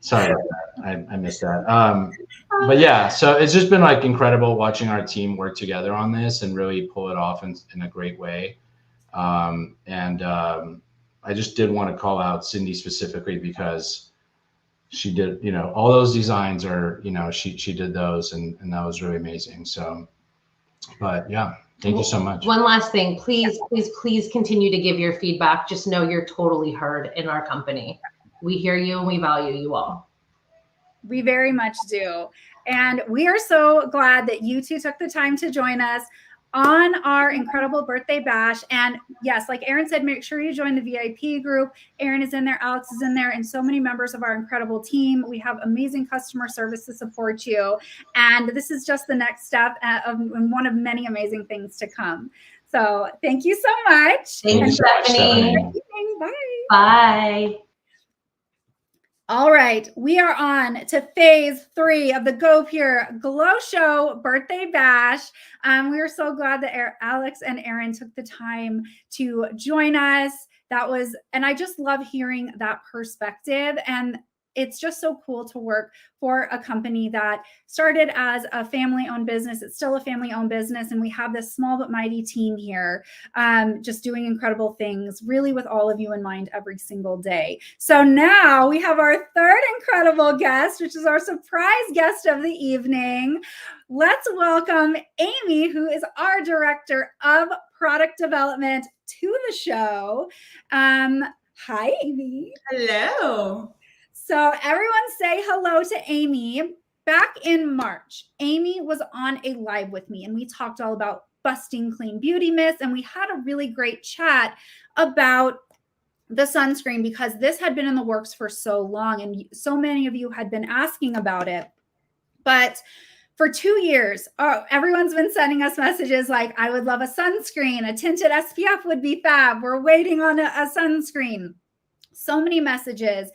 Sorry about that. I missed that. But yeah, so it's just been like incredible watching our team work together on this and really pull it off in a great way. I just did want to call out Cindy specifically because she did, all those designs are, she did those and that was really amazing. So, but yeah, thank you so much. One last thing, please continue to give your feedback. Just know you're totally heard in our company. We hear you and we value you all. We very much do. And we are so glad that you two took the time to join us on our incredible birthday bash. And yes, like Erin said, make sure you join the VIP group. Erin is in there, Alex is in there, and so many members of our incredible team. We have amazing customer service to support you. And this is just the next step of one of many amazing things to come. So thank you so much. Thank you, Stephanie. Bye. Bye. All right, we are on to phase 3 of the goPure Glow Show birthday bash. We are so glad that Alex and Erin took the time to join us. And I just love hearing that perspective. And it's just so cool to work for a company that started as a family-owned business. It's still a family-owned business, and we have this small but mighty team here just doing incredible things, really with all of you in mind every single day. So now we have our third incredible guest, which is our surprise guest of the evening. Let's welcome Amy, who is our Director of Product Development, to the show. Hi, Amy. Hello. So everyone say hello to Amy. Back in March, Amy was on a live with me and we talked all about busting clean beauty myths, and we had a really great chat about the sunscreen because this had been in the works for so long and so many of you had been asking about it. But for 2 years, everyone's been sending us messages like, I would love a sunscreen, a tinted SPF would be fab. We're waiting on a sunscreen. So many messages.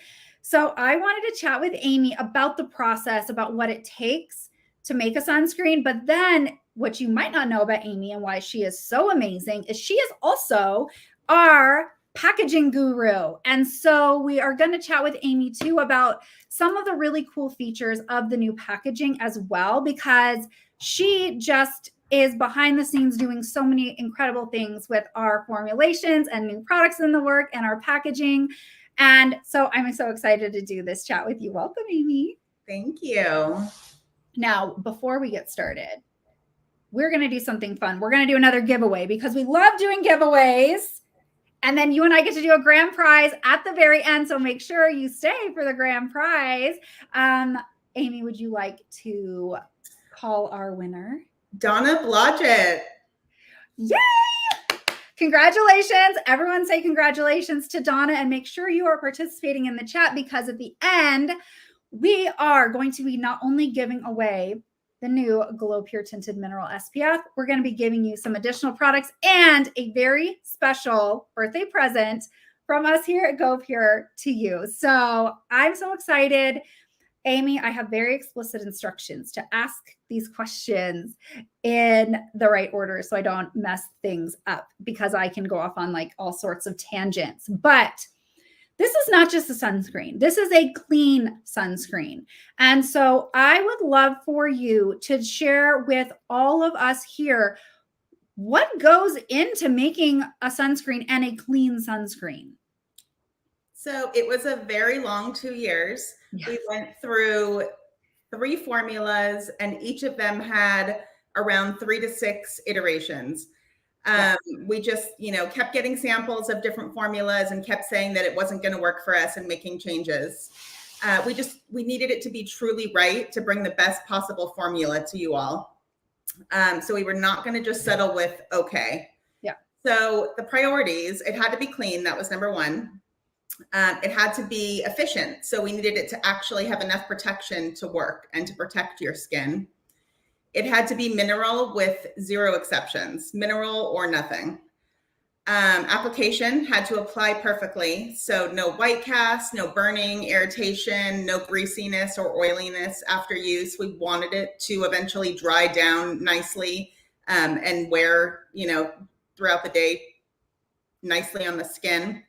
So I wanted to chat with Amy about the process, about what it takes to make a sunscreen. But then what you might not know about Amy and why she is so amazing is she is also our packaging guru. And so we are going to chat with Amy too about some of the really cool features of the new packaging as well, because she just is behind the scenes doing so many incredible things with our formulations and new products in the work and our packaging. And so I'm so excited to do this chat with you. Welcome, Amy. Thank you. Now, before we get started, we're going to do something fun. We're going to do another giveaway because we love doing giveaways. And then you and I get to do a grand prize at the very end. So make sure you stay for the grand prize. Amy, would you like to call our winner? Donna Blodgett. Yay! Congratulations. Everyone say congratulations to Donna, and make sure you are participating in the chat because at the end, we are going to be not only giving away the new goPure Tinted Mineral SPF, we're going to be giving you some additional products and a very special birthday present from us here at goPure to you. So I'm so excited. Amy, I have very explicit instructions to ask these questions in the right order so I don't mess things up, because I can go off on like all sorts of tangents. But this is not just a sunscreen. This is a clean sunscreen. And so I would love for you to share with all of us here what goes into making a sunscreen and a clean sunscreen. So it was a very long 2 years. Yes. We went through 3 formulas, and each of them had around 3 to 6 iterations. We just, kept getting samples of different formulas and kept saying that it wasn't going to work for us and making changes. We needed it to be truly right to bring the best possible formula to you all. So we were not going to just settle with okay. Yeah. So the priorities, it had to be clean. That was number 1. It had to be efficient. So we needed it to actually have enough protection to work and to protect your skin. It had to be mineral with 0 exceptions, mineral or nothing. Application had to apply perfectly. So no white cast, no burning, irritation, no greasiness or oiliness after use. We wanted it to eventually dry down nicely and wear, throughout the day nicely on the skin.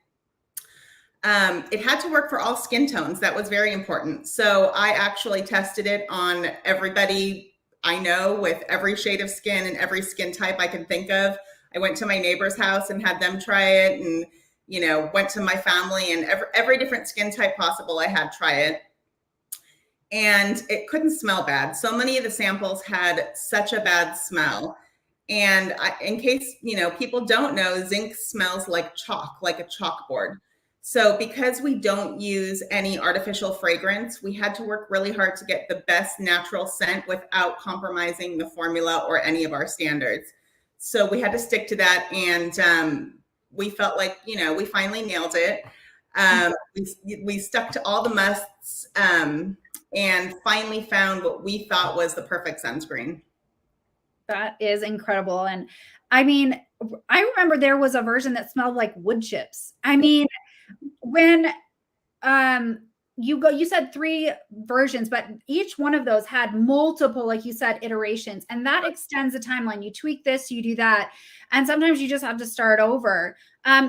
It had to work for all skin tones. That was very important. So I actually tested it on everybody I know with every shade of skin and every skin type I can think of. I went to my neighbor's house and had them try it, and, went to my family, and every different skin type possible I had try it. And it couldn't smell bad. So many of the samples had such a bad smell. And in case, people don't know, zinc smells like chalk, like a chalkboard. So because we don't use any artificial fragrance, we had to work really hard to get the best natural scent without compromising the formula or any of our standards. So we had to stick to that. And we felt like, we finally nailed it. We stuck to all the musts and finally found what we thought was the perfect sunscreen. That is incredible. And I mean, I remember there was a version that smelled like wood chips. I mean, when you said 3 versions, but each one of those had multiple, like you said, iterations, and that extends the timeline. You tweak this, you do that, and sometimes you just have to start over.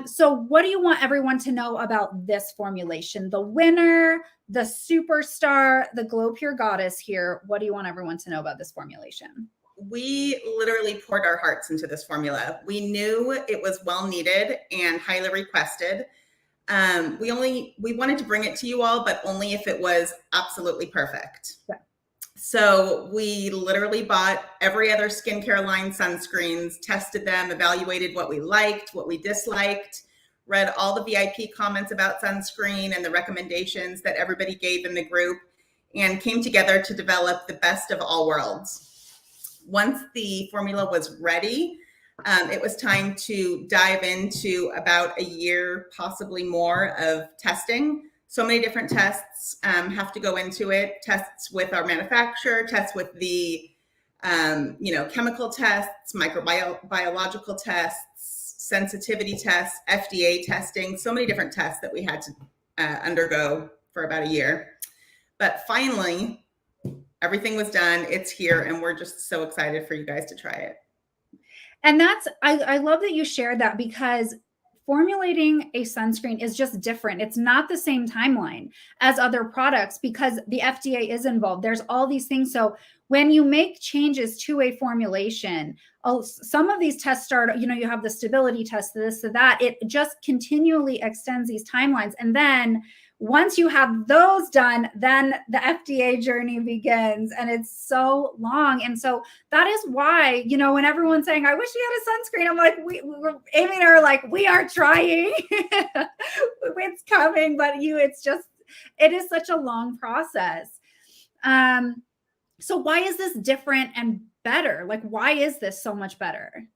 So what do you want everyone to know about this formulation? The winner, the superstar, the goPure goddess here. What do you want everyone to know about this formulation? We literally poured our hearts into this formula. We knew it was well needed and highly requested. We wanted to bring it to you all, but only if it was absolutely perfect. Yeah. So we literally bought every other skincare line sunscreens, tested them, evaluated what we liked, what we disliked, read all the VIP comments about sunscreen and the recommendations that everybody gave in the group, and came together to develop the best of all worlds. Once the formula was ready, it was time to dive into about a year, possibly more, of testing. So many different tests have to go into it. Tests with our manufacturer, tests with the, chemical tests, microbiological tests, sensitivity tests, FDA testing. So many different tests that we had to undergo for about a year. But finally, everything was done. It's here, and we're just so excited for you guys to try it. And I love that you shared that, because formulating a sunscreen is just different. It's not the same timeline as other products because the FDA is involved. There's all these things. So when you make changes to a formulation, some of these tests start, you have the stability test, this, that, it just continually extends these timelines. And then once you have those done, then the FDA journey begins, and it's so long. And so that is why, when everyone's saying, I wish we had a sunscreen, I'm like, we're aiming her, like, we are trying. It's coming, but it is such a long process. So why is this different and better? Like, why is this so much better?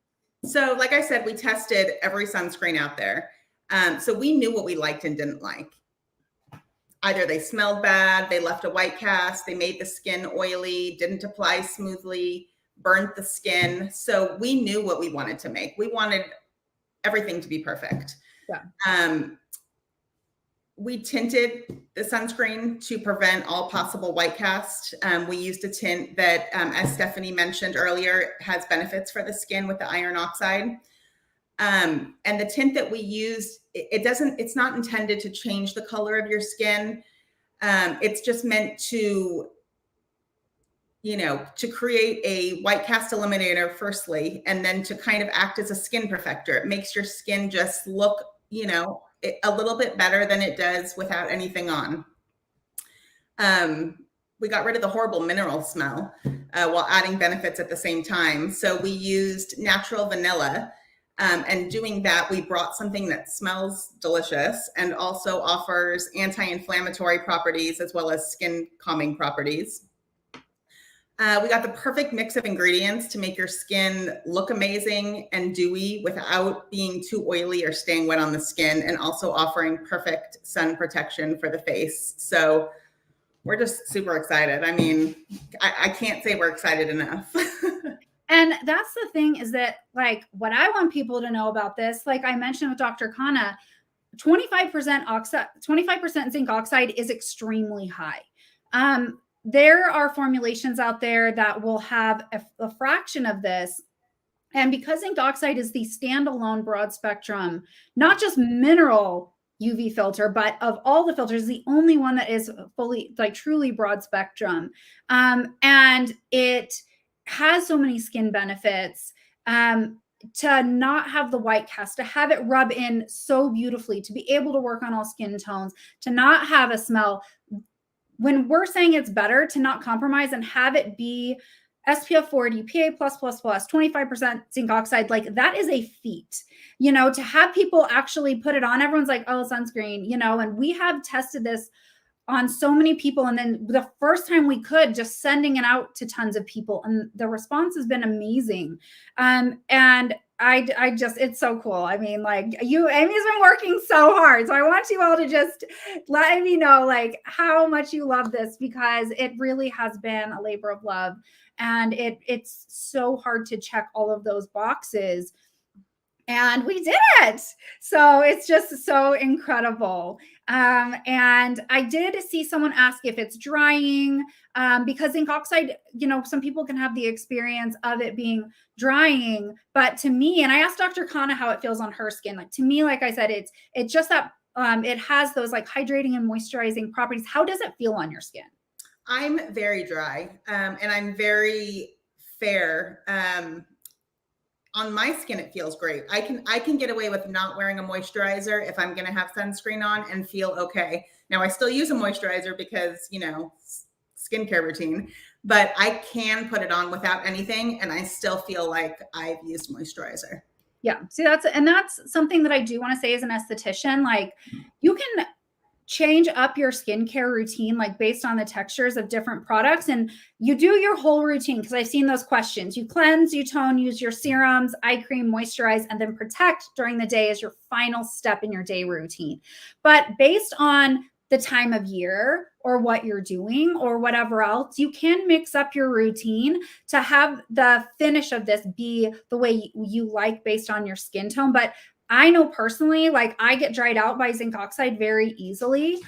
So like I said, we tested every sunscreen out there. So we knew what we liked and didn't like. Either they smelled bad, they left a white cast, they made the skin oily, didn't apply smoothly, burnt the skin. So we knew what we wanted to make. We wanted everything to be perfect. Yeah. We tinted the sunscreen to prevent all possible white cast. We used a tint that, as Stephanie mentioned earlier, has benefits for the skin with the iron oxide. And the tint that we used, it's not intended to change the color of your skin. It's just meant to, to create a white cast eliminator firstly, and then to kind of act as a skin perfector. It makes your skin just look, a little bit better than it does without anything on. We got rid of the horrible mineral smell while adding benefits at the same time. So we used natural vanilla. And doing that, we brought something that smells delicious and also offers anti-inflammatory properties as well as skin calming properties. We got the perfect mix of ingredients to make your skin look amazing and dewy without being too oily or staying wet on the skin, and also offering perfect sun protection for the face. So we're just super excited. I mean, I can't say we're excited enough. And that's the thing, is that like what I want people to know about this, like I mentioned with Dr. Khanna, 25% zinc oxide is extremely high. There are formulations out there that will have a fraction of this. And because zinc oxide is the standalone broad spectrum, not just mineral UV filter, but of all the filters, the only one that is fully, like truly broad spectrum. And it has so many skin benefits. To not have the white cast, to have it rub in so beautifully, to be able to work on all skin tones, to not have a smell. When we're saying it's better to not compromise and have it be SPF 40, PA+++, 25% zinc oxide, like that is a feat, to have people actually put it on. Everyone's like, oh, sunscreen, and we have tested this on so many people. And then the first time we could, just sending it out to tons of people, and the response has been amazing. And I just, it's so cool. I mean, like Amy's been working so hard. So I want you all to just let me know like how much you love this, because it really has been a labor of love. And it's so hard to check all of those boxes. And we did it. So it's just so incredible. And I did see someone ask if it's drying, because zinc oxide, some people can have the experience of it being drying. But to me, and I asked Dr. Khanna how it feels on her skin. Like to me, like I said, it's just that it has those like hydrating and moisturizing properties. How does it feel on your skin? I'm very dry, and I'm very fair. On my skin, it feels great. I can get away with not wearing a moisturizer if I'm going to have sunscreen on and feel okay. Now I still use a moisturizer because, skincare routine, but I can put it on without anything and I still feel like I've used moisturizer. Yeah. See, that's something that I do want to say as an esthetician. Like you can change up your skincare routine, like based on the textures of different products. And you do your whole routine, because I've seen those questions. You cleanse, you tone, use your serums, eye cream, moisturize, and then protect during the day as your final step in your day routine. But based on the time of year or what you're doing or whatever else, you can mix up your routine to have the finish of this be the way you like based on your skin tone. But I know personally, like I get dried out by zinc oxide very easily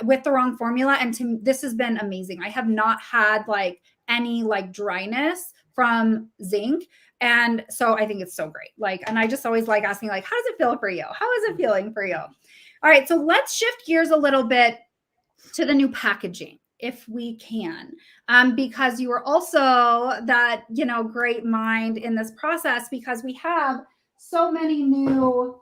with the wrong formula. And this has been amazing. I have not had like any like dryness from zinc. And so I think it's so great. Like, and I just always like asking like, how does it feel for you? How is it feeling for you? All right. So let's shift gears a little bit to the new packaging, if we can, because you are also that, great mind in this process, because we have so many new,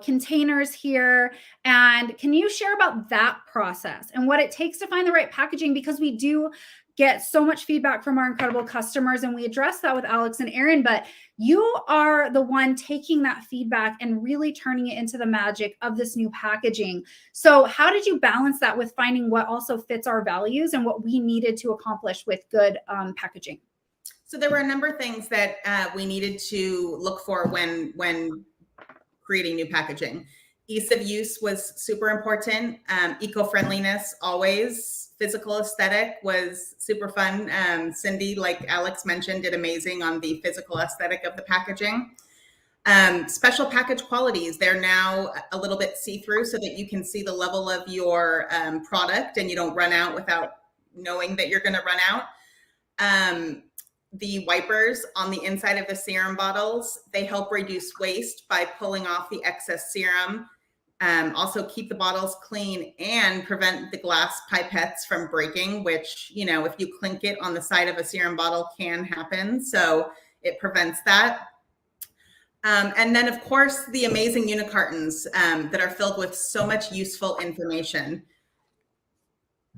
containers here. And can you share about that process and what it takes to find the right packaging? Because we do get so much feedback from our incredible customers, and we address that with Alex and Erin, but you are the one taking that feedback and really turning it into the magic of this new packaging. So how did you balance that with finding what also fits our values and what we needed to accomplish with good packaging? So there were a number of things that we needed to look for when creating new packaging. Ease of use was super important. Eco-friendliness, always. Physical aesthetic was super fun. Cindy, like Alex mentioned, did amazing on the physical aesthetic of the packaging. Special package qualities. They're now a little bit see-through so that you can see the level of your product and you don't run out without knowing that you're going to run out. The wipers on the inside of the serum bottles, they help reduce waste by pulling off the excess serum. Also keep the bottles clean and prevent the glass pipettes from breaking, which, you know, if you clink it on the side of a serum bottle can happen. So it prevents that. And then, of course, the amazing unicartons that are filled with so much useful information.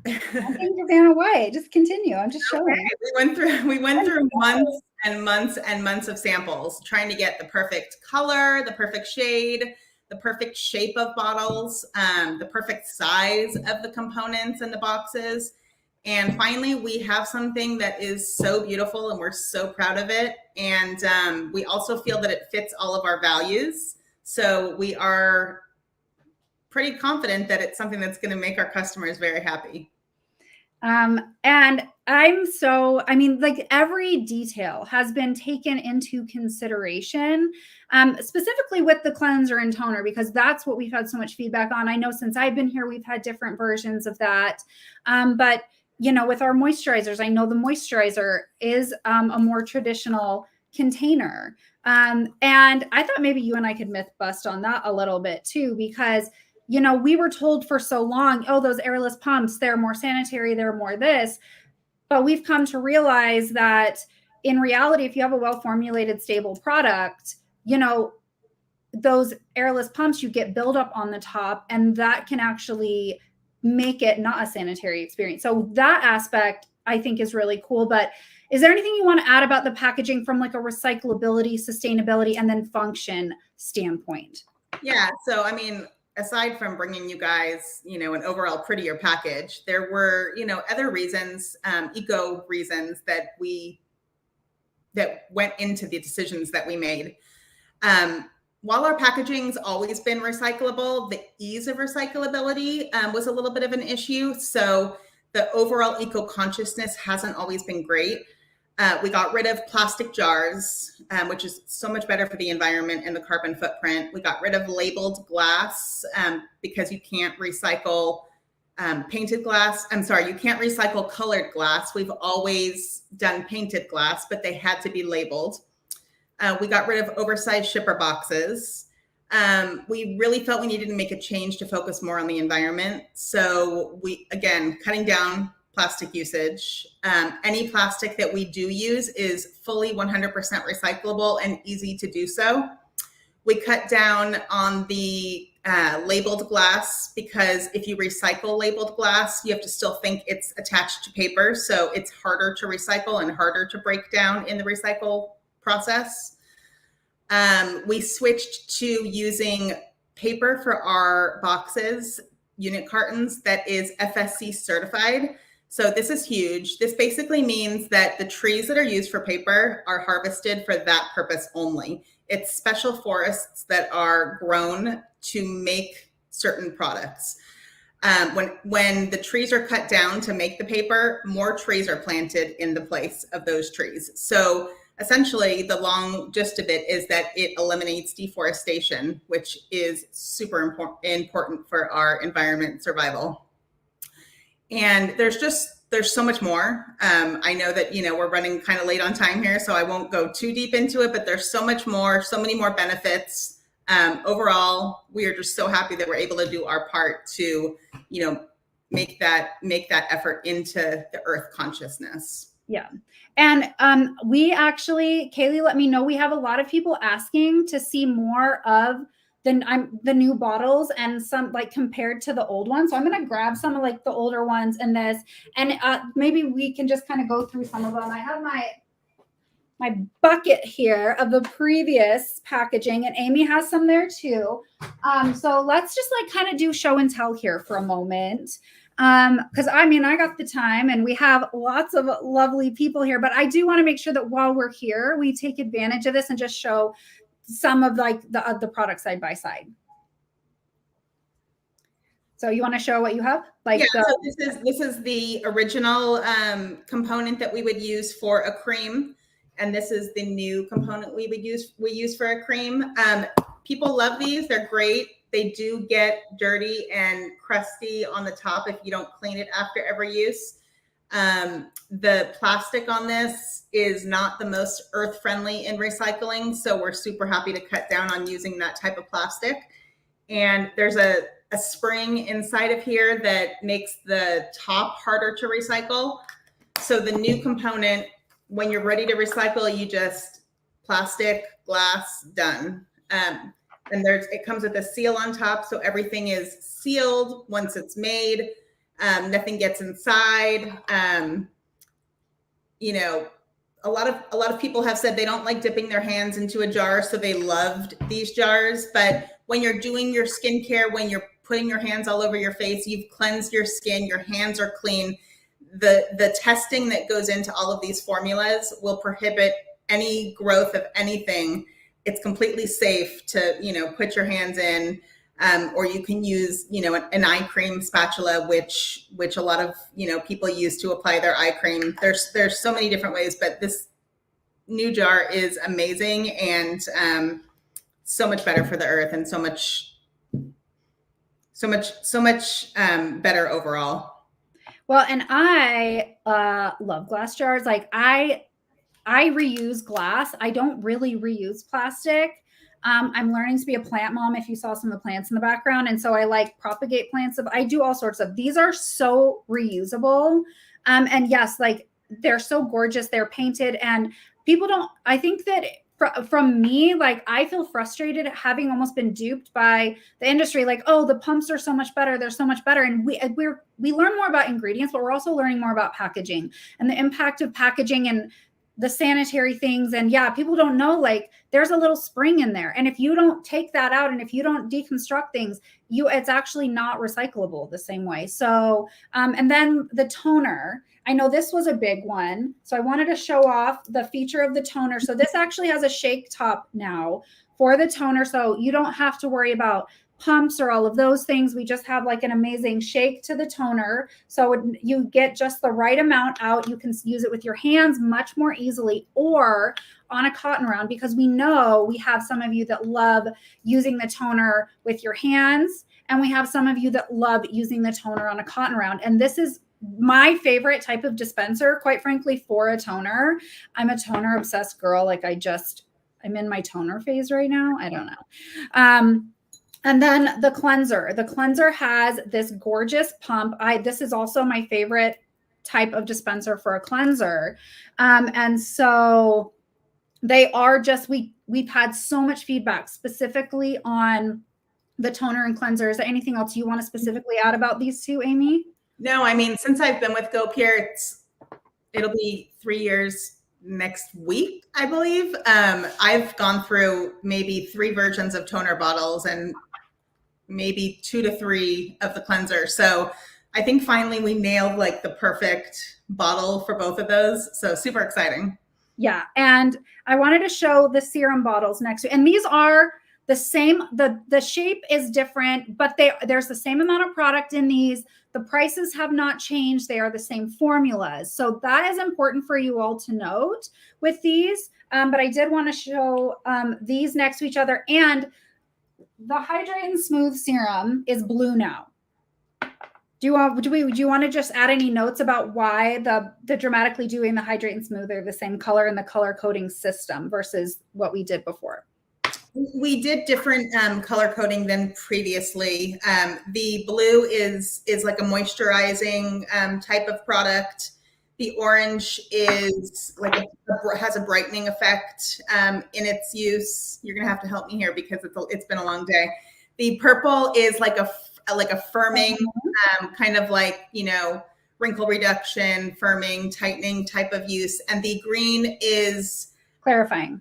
I think you're going away. Just continue. I'm just showing. Okay. We went through months and months and months of samples, trying to get the perfect color, the perfect shade, the perfect shape of bottles, the perfect size of the components and the boxes. And finally, we have something that is so beautiful and we're so proud of it. And we also feel that it fits all of our values. So we are pretty confident that it's something that's going to make our customers very happy. And I mean, like every detail has been taken into consideration, specifically with the cleanser and toner, because that's what we've had so much feedback on. I know since I've been here, we've had different versions of that. But you know, with our moisturizers, I know the moisturizer is a more traditional container. And I thought maybe you and I could myth bust on that a little bit too, because, you know, we were told for so long, oh, those airless pumps, they're more sanitary, they're more this. But we've come to realize that in reality, if you have a well-formulated, stable product, you know, those airless pumps, you get buildup on the top, and that can actually make it not a sanitary experience. So that aspect I think is really cool. But is there anything you want to add about the packaging from like a recyclability, sustainability, and then function standpoint? Yeah. So, I mean, aside from bringing you guys, you know, an overall prettier package, there were, you know, other reasons, eco reasons that went into the decisions that we made. While our packaging's always been recyclable, the ease of recyclability was a little bit of an issue. So the overall eco-consciousness hasn't always been great. We got rid of plastic jars, which is so much better for the environment and the carbon footprint. We got rid of labeled glass because you can't recycle painted glass. I'm sorry, you can't recycle colored glass. We've always done painted glass, but they had to be labeled. We got rid of oversized shipper boxes. We really felt we needed to make a change to focus more on the environment. So we, again, cutting down plastic usage. Any plastic that we do use is fully 100% recyclable and easy to do so. We cut down on the labeled glass because if you recycle labeled glass, you have to still think it's attached to paper. So it's harder to recycle and harder to break down in the recycle process. We switched to using paper for our boxes, unit cartons, that is FSC certified. So this is huge. This basically means that the trees that are used for paper are harvested for that purpose only. It's special forests that are grown to make certain products. When the trees are cut down to make the paper, more trees are planted in the place of those trees. So essentially, the long gist of it is that it eliminates deforestation, which is super important for our environment survival. And there's so much more. I know that, you know, we're running kind of late on time here, so I won't go too deep into it, but there's so much more, so many more benefits. Overall, we are just so happy that we're able to do our part to, you know, make that effort into the earth consciousness. Yeah. And we actually, Kaylee let me know, we have a lot of people asking to see more of the new bottles and some like compared to the old ones. So I'm going to grab some of like the older ones and this, and maybe we can just kind of go through some of them. I have my bucket here of the previous packaging, and Amy has some there too. So let's just like kind of do show and tell here for a moment. Because I mean, I got the time and we have lots of lovely people here, but I do want to make sure that while we're here, we take advantage of this and just show some of like the products side by side. So you want to show what you have? Like, yeah, so this is the original component that we would use for a cream. and this is the new component we use for a cream. People love these. They're great. They do get dirty and crusty on the top if you don't clean it after every use. The plastic on this is not the most earth friendly in recycling, so we're super happy to cut down on using that type of plastic. And there's a spring inside of here that makes the top harder to recycle. So the new component, when you're ready to recycle, you just plastic, glass, done. And it comes with a seal on top, so everything is sealed once it's made. Nothing gets inside. You know, a lot of people have said they don't like dipping their hands into a jar, so they loved these jars. But when you're doing your skincare, when you're putting your hands all over your face, you've cleansed your skin, your hands are clean. The testing that goes into all of these formulas will prohibit any growth of anything. It's completely safe to, you know, put your hands in, or you can use, you know, an eye cream spatula, which a lot of, you know, people use to apply their eye cream. There's so many different ways, but this new jar is amazing and so much better for the earth and so much better overall. Well, and I love glass jars. Like I reuse glass. I don't really reuse plastic. I'm learning to be a plant mom, if you saw some of the plants in the background. And so I like propagate plants. I do all sorts of, these are so reusable. And yes, like they're so gorgeous. They're painted and people don't, I think that from me, like I feel frustrated having almost been duped by the industry. Like, oh, the pumps are so much better. They're so much better. And we learn more about ingredients, but we're also learning more about packaging and the impact of packaging and the sanitary things. And yeah, people don't know, like there's a little spring in there. And if you don't take that out and if you don't deconstruct things, it's actually not recyclable the same way. So, and then the toner, I know this was a big one. So I wanted to show off the feature of the toner. So this actually has a shake top now for the toner. So you don't have to worry about pumps or all of those things. We just have like an amazing shake to the toner. So you get just the right amount out. You can use it with your hands much more easily or on a cotton round, because we know we have some of you that love using the toner with your hands. And we have some of you that love using the toner on a cotton round. And this is my favorite type of dispenser, quite frankly, for a toner. I'm a toner obsessed girl. Like I'm in my toner phase right now. I don't know. And then the cleanser. The cleanser has this gorgeous pump. This is also my favorite type of dispenser for a cleanser. And so they are just, we've had so much feedback specifically on the toner and cleanser. Is there anything else you want to specifically add about these two, Amy? No, I mean, since I've been with goPure, it'll be 3 years next week, I believe. I've gone through maybe 3 versions of toner bottles and maybe 2 to 3 of the cleanser. So I think finally we nailed like the perfect bottle for both of those. So super exciting. Yeah. And I wanted to show the serum bottles next to, and these are the same, the shape is different, but there's the same amount of product in these. The prices have not changed. They are the same formulas. So that is important for you all to note with these. But I did want to show these next to each other. And the Hydrate and Smooth Serum is blue now. Do you want to just add any notes about why the Dramatically Dewy and the Hydrate and Smooth are the same color in the color coding system versus what we did before? We did different color coding than previously. The blue is like a moisturizing type of product. The orange is like has a brightening effect in its use. You're gonna have to help me here because it's been a long day. The purple is like a firming, kind of like, you know, wrinkle reduction, firming, tightening type of use, and the green is clarifying,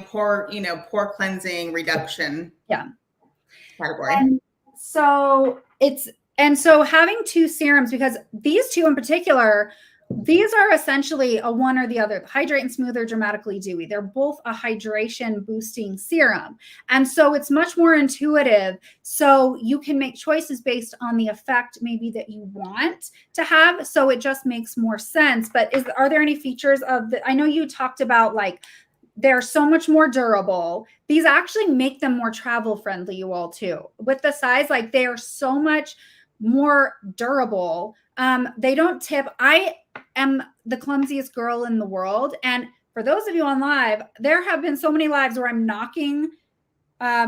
pore cleansing, reduction. Yeah. Category. And so having 2 serums, because these 2 in particular these are essentially a one or the other, hydrate and smooth or dramatically dewy. They're both a hydration boosting serum. And so it's much more intuitive. So you can make choices based on the effect maybe that you want to have. So it just makes more sense. But are there any features of the, I know you talked about like, they're so much more durable. These actually make them more travel friendly, you all too. With the size, like they are so much more durable. They don't tip. I am the clumsiest girl in the world. And for those of you on live, there have been so many lives where I'm knocking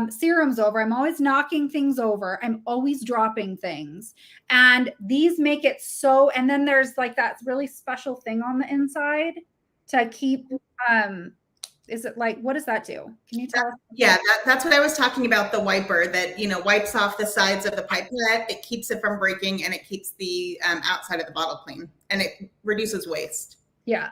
serums over. I'm always knocking things over. I'm always dropping things. And these make it so, and then there's like that really special thing on the inside to keep, is it like, what does that do? Can you tell us? Yeah, that's what I was talking about, the wiper that, wipes off the sides of the pipette. It keeps it from breaking, and it keeps the outside of the bottle clean, and it reduces waste. Yeah.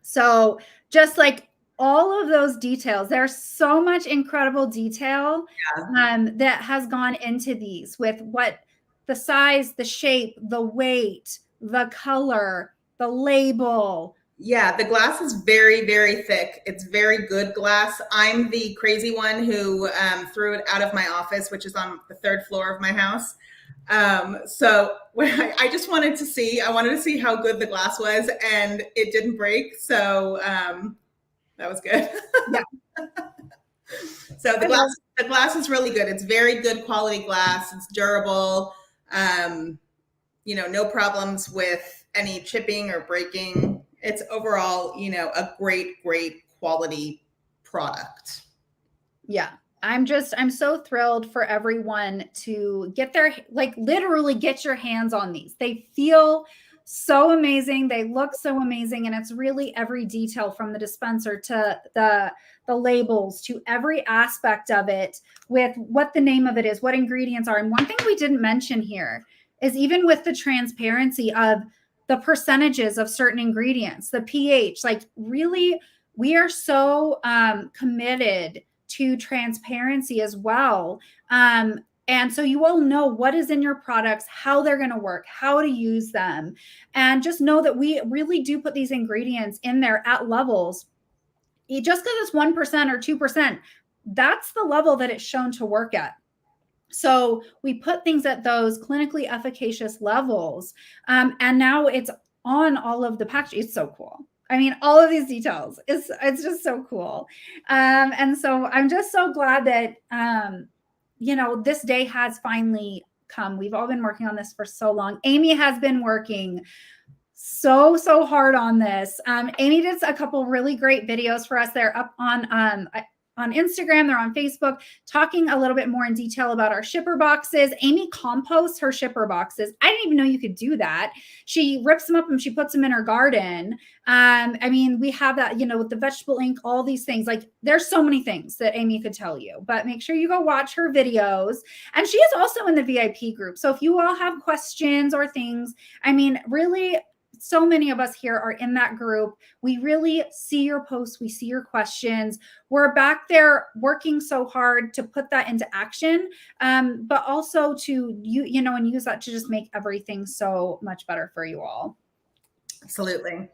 So just like all of those details, there's so much incredible detail that has gone into these, with what the size, the shape, the weight, the color, the label. Yeah, the glass is very, very thick. It's very good glass. I'm the crazy one who threw it out of my office, which is on the 3rd floor of my house. So when I just wanted to see how good the glass was, and it didn't break. So that was good. Yeah. So the glass is really good. It's very good quality glass. It's durable. No problems with any chipping or breaking. It's overall, a great, great quality product. Yeah. I'm so thrilled for everyone to get literally get your hands on these. They feel so amazing. They look so amazing. And it's really every detail from the dispenser to the labels to every aspect of it, with what the name of it is, what ingredients are. And one thing we didn't mention here is even with the transparency of the percentages of certain ingredients, the pH, like really, we are so committed to transparency as well. And so you all know what is in your products, how they're going to work, how to use them. And just know that we really do put these ingredients in there at levels. Just because it's 1% or 2%, that's the level that it's shown to work at. So we put things at those clinically efficacious levels. And now it's on all of the packaging. It's so cool. I mean, all of these details, it's just so cool. And so I'm just so glad that, this day has finally come. We've all been working on this for so long. Amy has been working so hard on this. Amy did a couple really great videos for us. They're up on Instagram, they're on Facebook, talking a little bit more in detail about our shipper boxes. Amy composts her shipper boxes. I didn't even know you could do that. She rips them up and she puts them in her garden. I mean, we have that, with the vegetable ink, all these things. Like, there's so many things that Amy could tell you, but make sure you go watch her videos. And she is also in the VIP group. So if you all have questions or things, I mean, really, so many of us here are in that group. We really see your posts. We see your questions. We're back there working so hard to put that into action, but also to and use that to just make everything so much better for you all. Absolutely.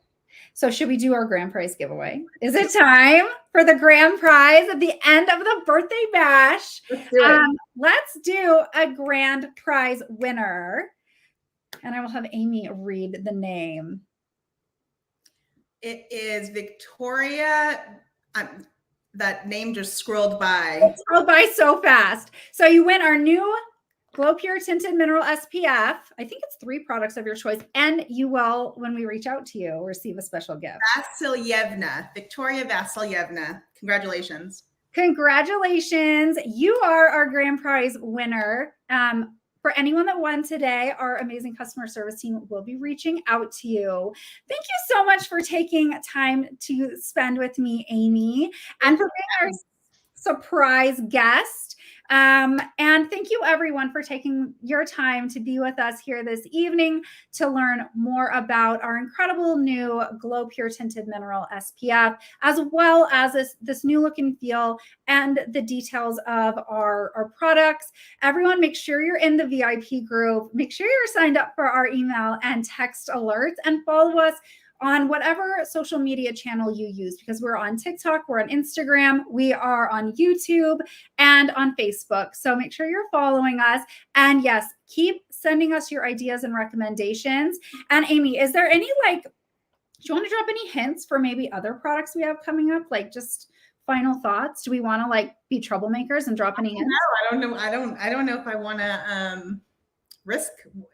So should we do our grand prize giveaway? Is it time for the grand prize at the end of the birthday bash? Let's do it. Let's do a grand prize winner. And I will have Amy read the name. It is Victoria. That name just scrolled by. It scrolled by so fast. So you win our new goPure Tinted Mineral SPF. I think it's 3 products of your choice. And you will, when we reach out to you, receive a special gift. Victoria Vasilyevna. Congratulations. Congratulations. You are our grand prize winner. For anyone that won today, our amazing customer service team will be reaching out to you. Thank you so much for taking time to spend with me, Amy, and for being our surprise guest. And thank you everyone for taking your time to be with us here this evening to learn more about our incredible new goPure Tinted Mineral SPF, as well as this new look and feel and the details of our products. Everyone, make sure you're in the VIP group. Make sure you're signed up for our email and text alerts, and follow us on whatever social media channel you use, because we're on TikTok, we're on Instagram, we are on YouTube, and on Facebook. So make sure you're following us. And yes, keep sending us your ideas and recommendations. And Amy, is there any, like, do you want to drop any hints for maybe other products we have coming up? Like, just final thoughts. Do we want to like be troublemakers and drop any hints? No, I don't know if I want to risk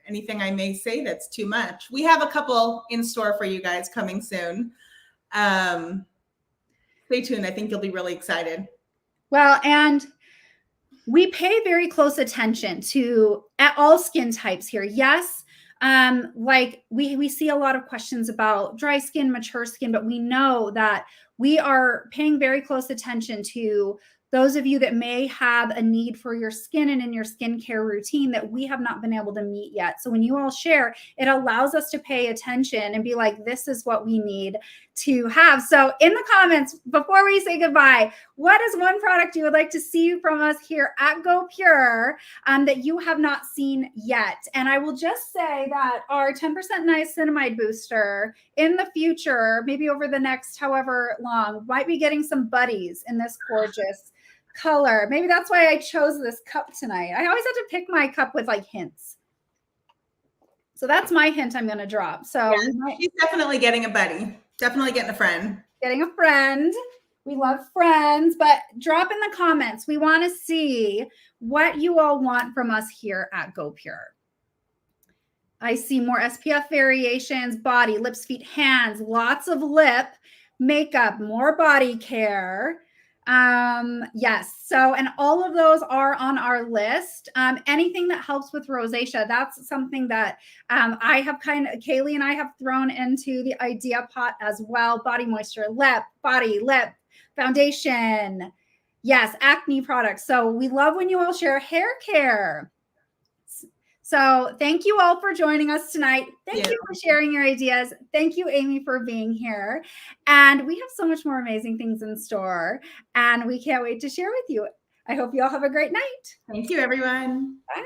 anything I may say that's too much. We have a couple in store for you guys coming soon. Stay tuned. I think you'll be really excited. Well, and we pay very close attention to all skin types here. Yes, like we see a lot of questions about dry skin, mature skin, but we know that we are paying very close attention to those of you that may have a need for your skin and in your skincare routine that we have not been able to meet yet. So when you all share, it allows us to pay attention and be like, this is what we need to have. So in the comments, before we say goodbye, what is one product you would like to see from us here at goPure that you have not seen yet? And I will just say that our 10% niacinamide booster in the future, maybe over the next however long, might be getting some buddies in this gorgeous color. Maybe that's why I chose this cup tonight. I always have to pick my cup with like hints. So that's my hint I'm going to drop. So yeah, she's definitely getting a buddy. Definitely getting a friend. Getting a friend. We love friends, but drop in the comments. We want to see what you all want from us here at goPure. I see more SPF variations, body, lips, feet, hands, lots of lip, makeup, more body care. Yes. So, and all of those are on our list. Anything that helps with rosacea, that's something that I have Kaylee and I have thrown into the idea pot as well. Body moisture, lip, body, lip, foundation. Yes. Acne products. So we love when you all share hair care. So thank you all for joining us tonight. Thank you for sharing your ideas. Thank you, Amy, for being here. And we have so much more amazing things in store, and we can't wait to share with you. I hope you all have a great night. Thank you, everyone. Bye.